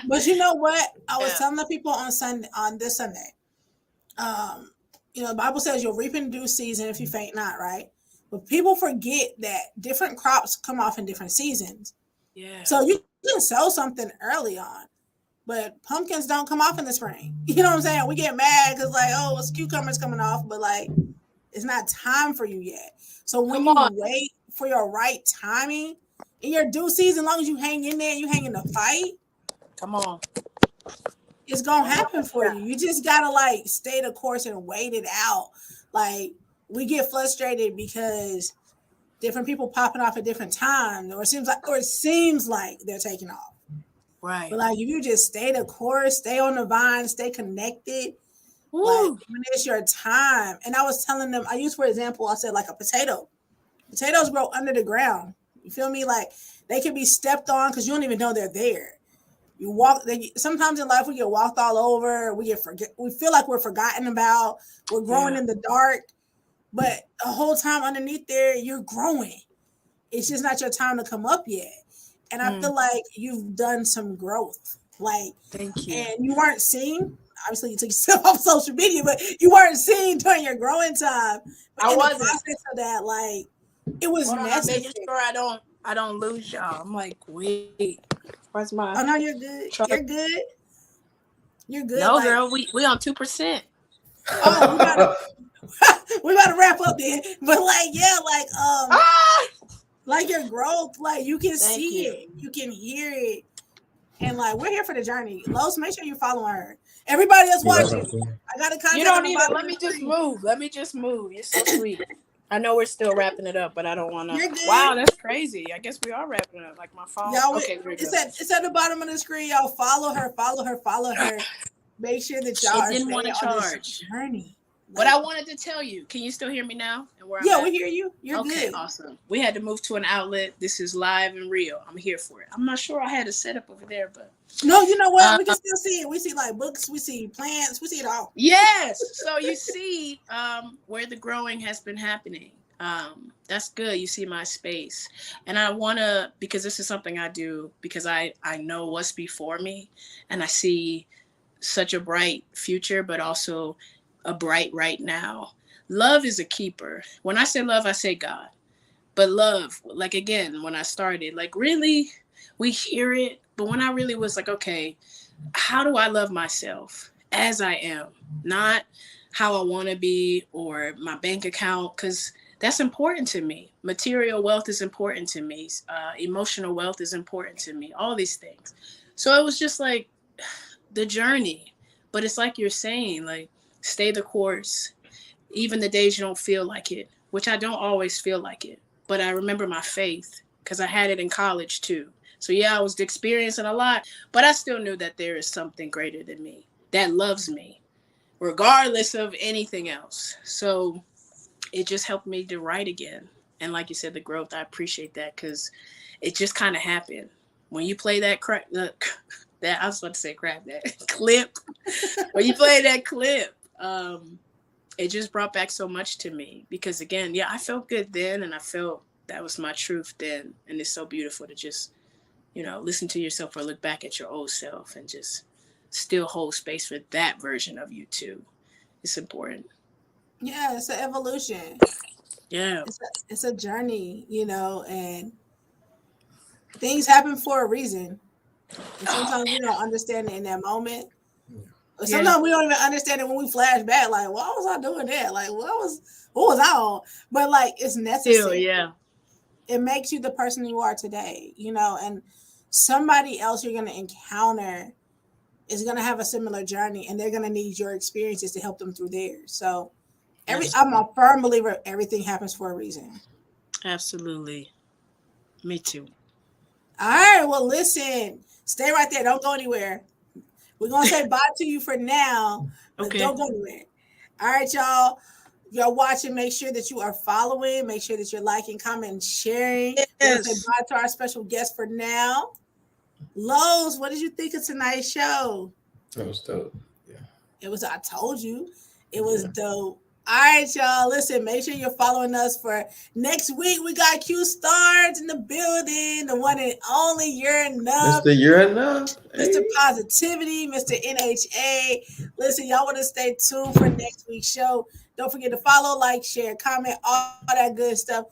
But you know what? I was telling the people on this Sunday. The Bible says you'll reap in due season if you faint not, right? But people forget that different crops come off in different seasons. Yeah. So you can sow something early on, but pumpkins don't come off in the spring. You know what I'm saying? We get mad because it's cucumbers coming off, but it's not time for you yet. So when you wait for your right timing in your due season, as long as you hang in there, you hang in the fight. Come on. It's gonna happen for you. You just gotta stay the course and wait it out. We get frustrated because different people popping off at different times, or it seems like they're taking off. Right. But if you just stay the course, stay on the vine, stay connected, when it's your time. And I was telling them, I used for example, I said a potato. Potatoes grow under the ground. You feel me? They can be stepped on because you don't even know they're there. You walk. Sometimes in life we get walked all over. We feel like we're forgotten about. We're growing in the dark, but the whole time underneath there, you're growing. It's just not your time to come up yet. And I feel like you've done some growth. Thank you. And you weren't seen. Obviously, you took yourself off social media, but you weren't seen during your growing time. But I wasn't. The process of that, it was necessary. Making sure I don't lose y'all. I'm wait. Where's my? Oh no, you're good. You're good. You're good. No, girl, we on 2%. Oh, we gotta wrap up then. But your growth, you can see it, you can hear it, and we're here for the journey. Los, make sure you follow her. Everybody else watching, I got a contact. You don't even let me just move. Let me just move. You're so sweet. I know we're still wrapping it up, but I don't want to. Wow, that's crazy. I guess we are wrapping it up. My phone. Y'all, okay, it's at the bottom of the screen. Y'all follow her. Make sure that y'all are didn't want to charge. Journey. But I wanted to tell you. Can you still hear me now? And where we hear you. You're good. Okay, awesome. We had to move to an outlet. This is live and real. I'm here for it. I'm not sure I had a setup over there, but no, you know what? We can still see it. We see books. We see plants. We see it all. Yes. So you see where the growing has been happening. That's good. You see my space. And I want to, because this is something I do, because I know what's before me, and I see such a bright future, but also a bright right now. Love is a keeper. When I say love, I say God. But love, like again, when I started, like really, we hear it. But when I really was like, okay, how do I love myself as I am? Not how I want to be or my bank account, because that's important to me. Material wealth is important to me. Emotional wealth is important to me. All these things. So it was just like the journey. But it's like you're saying, like, stay the course, even the days you don't feel like it, which I don't always feel like it. But I remember my faith because I had it in college too. So yeah, I was experiencing a lot, but I still knew that there is something greater than me that loves me, regardless of anything else. So it just helped me to write again. And like you said, the growth, I appreciate that because it just kind of happened. When you play that that I was about to say crap, that clip. When you play that clip, it just brought back so much to me because again, yeah, I felt good then and I felt that was my truth then. And it's so beautiful to just, listen to yourself or look back at your old self and just still hold space for that version of you too. It's important. Yeah, it's an evolution. Yeah. It's a journey, and things happen for a reason. And sometimes we don't understand it in that moment. But sometimes we don't even understand it when we flash back. Like, why was I doing that? Like, what was I on? But like, it's necessary. Still, yeah. It makes you the person you are today, and somebody else you're going to encounter is going to have a similar journey and they're going to need your experiences to help them through theirs. So I'm a firm believer everything happens for a reason. Absolutely. Me too. All right. Well, listen, stay right there. Don't go anywhere. We're going to say bye to you for now, but Okay. don't go anywhere. All right, y'all. If you're watching, make sure that you are following. Make sure that you're liking, commenting, sharing. Yes. We're going to say bye to our special guest for now. Los, what did you think of tonight's show? That was dope. Yeah. It was, I told you, it was dope. All right, y'all. Listen, make sure you're following us for next week. We got Q Stars in the building, the one and only You're Enough. Mr. You're Enough. Mr. Positivity, Mr. NHA. Listen, y'all want to stay tuned for next week's show. Don't forget to follow, like, share, comment, all that good stuff.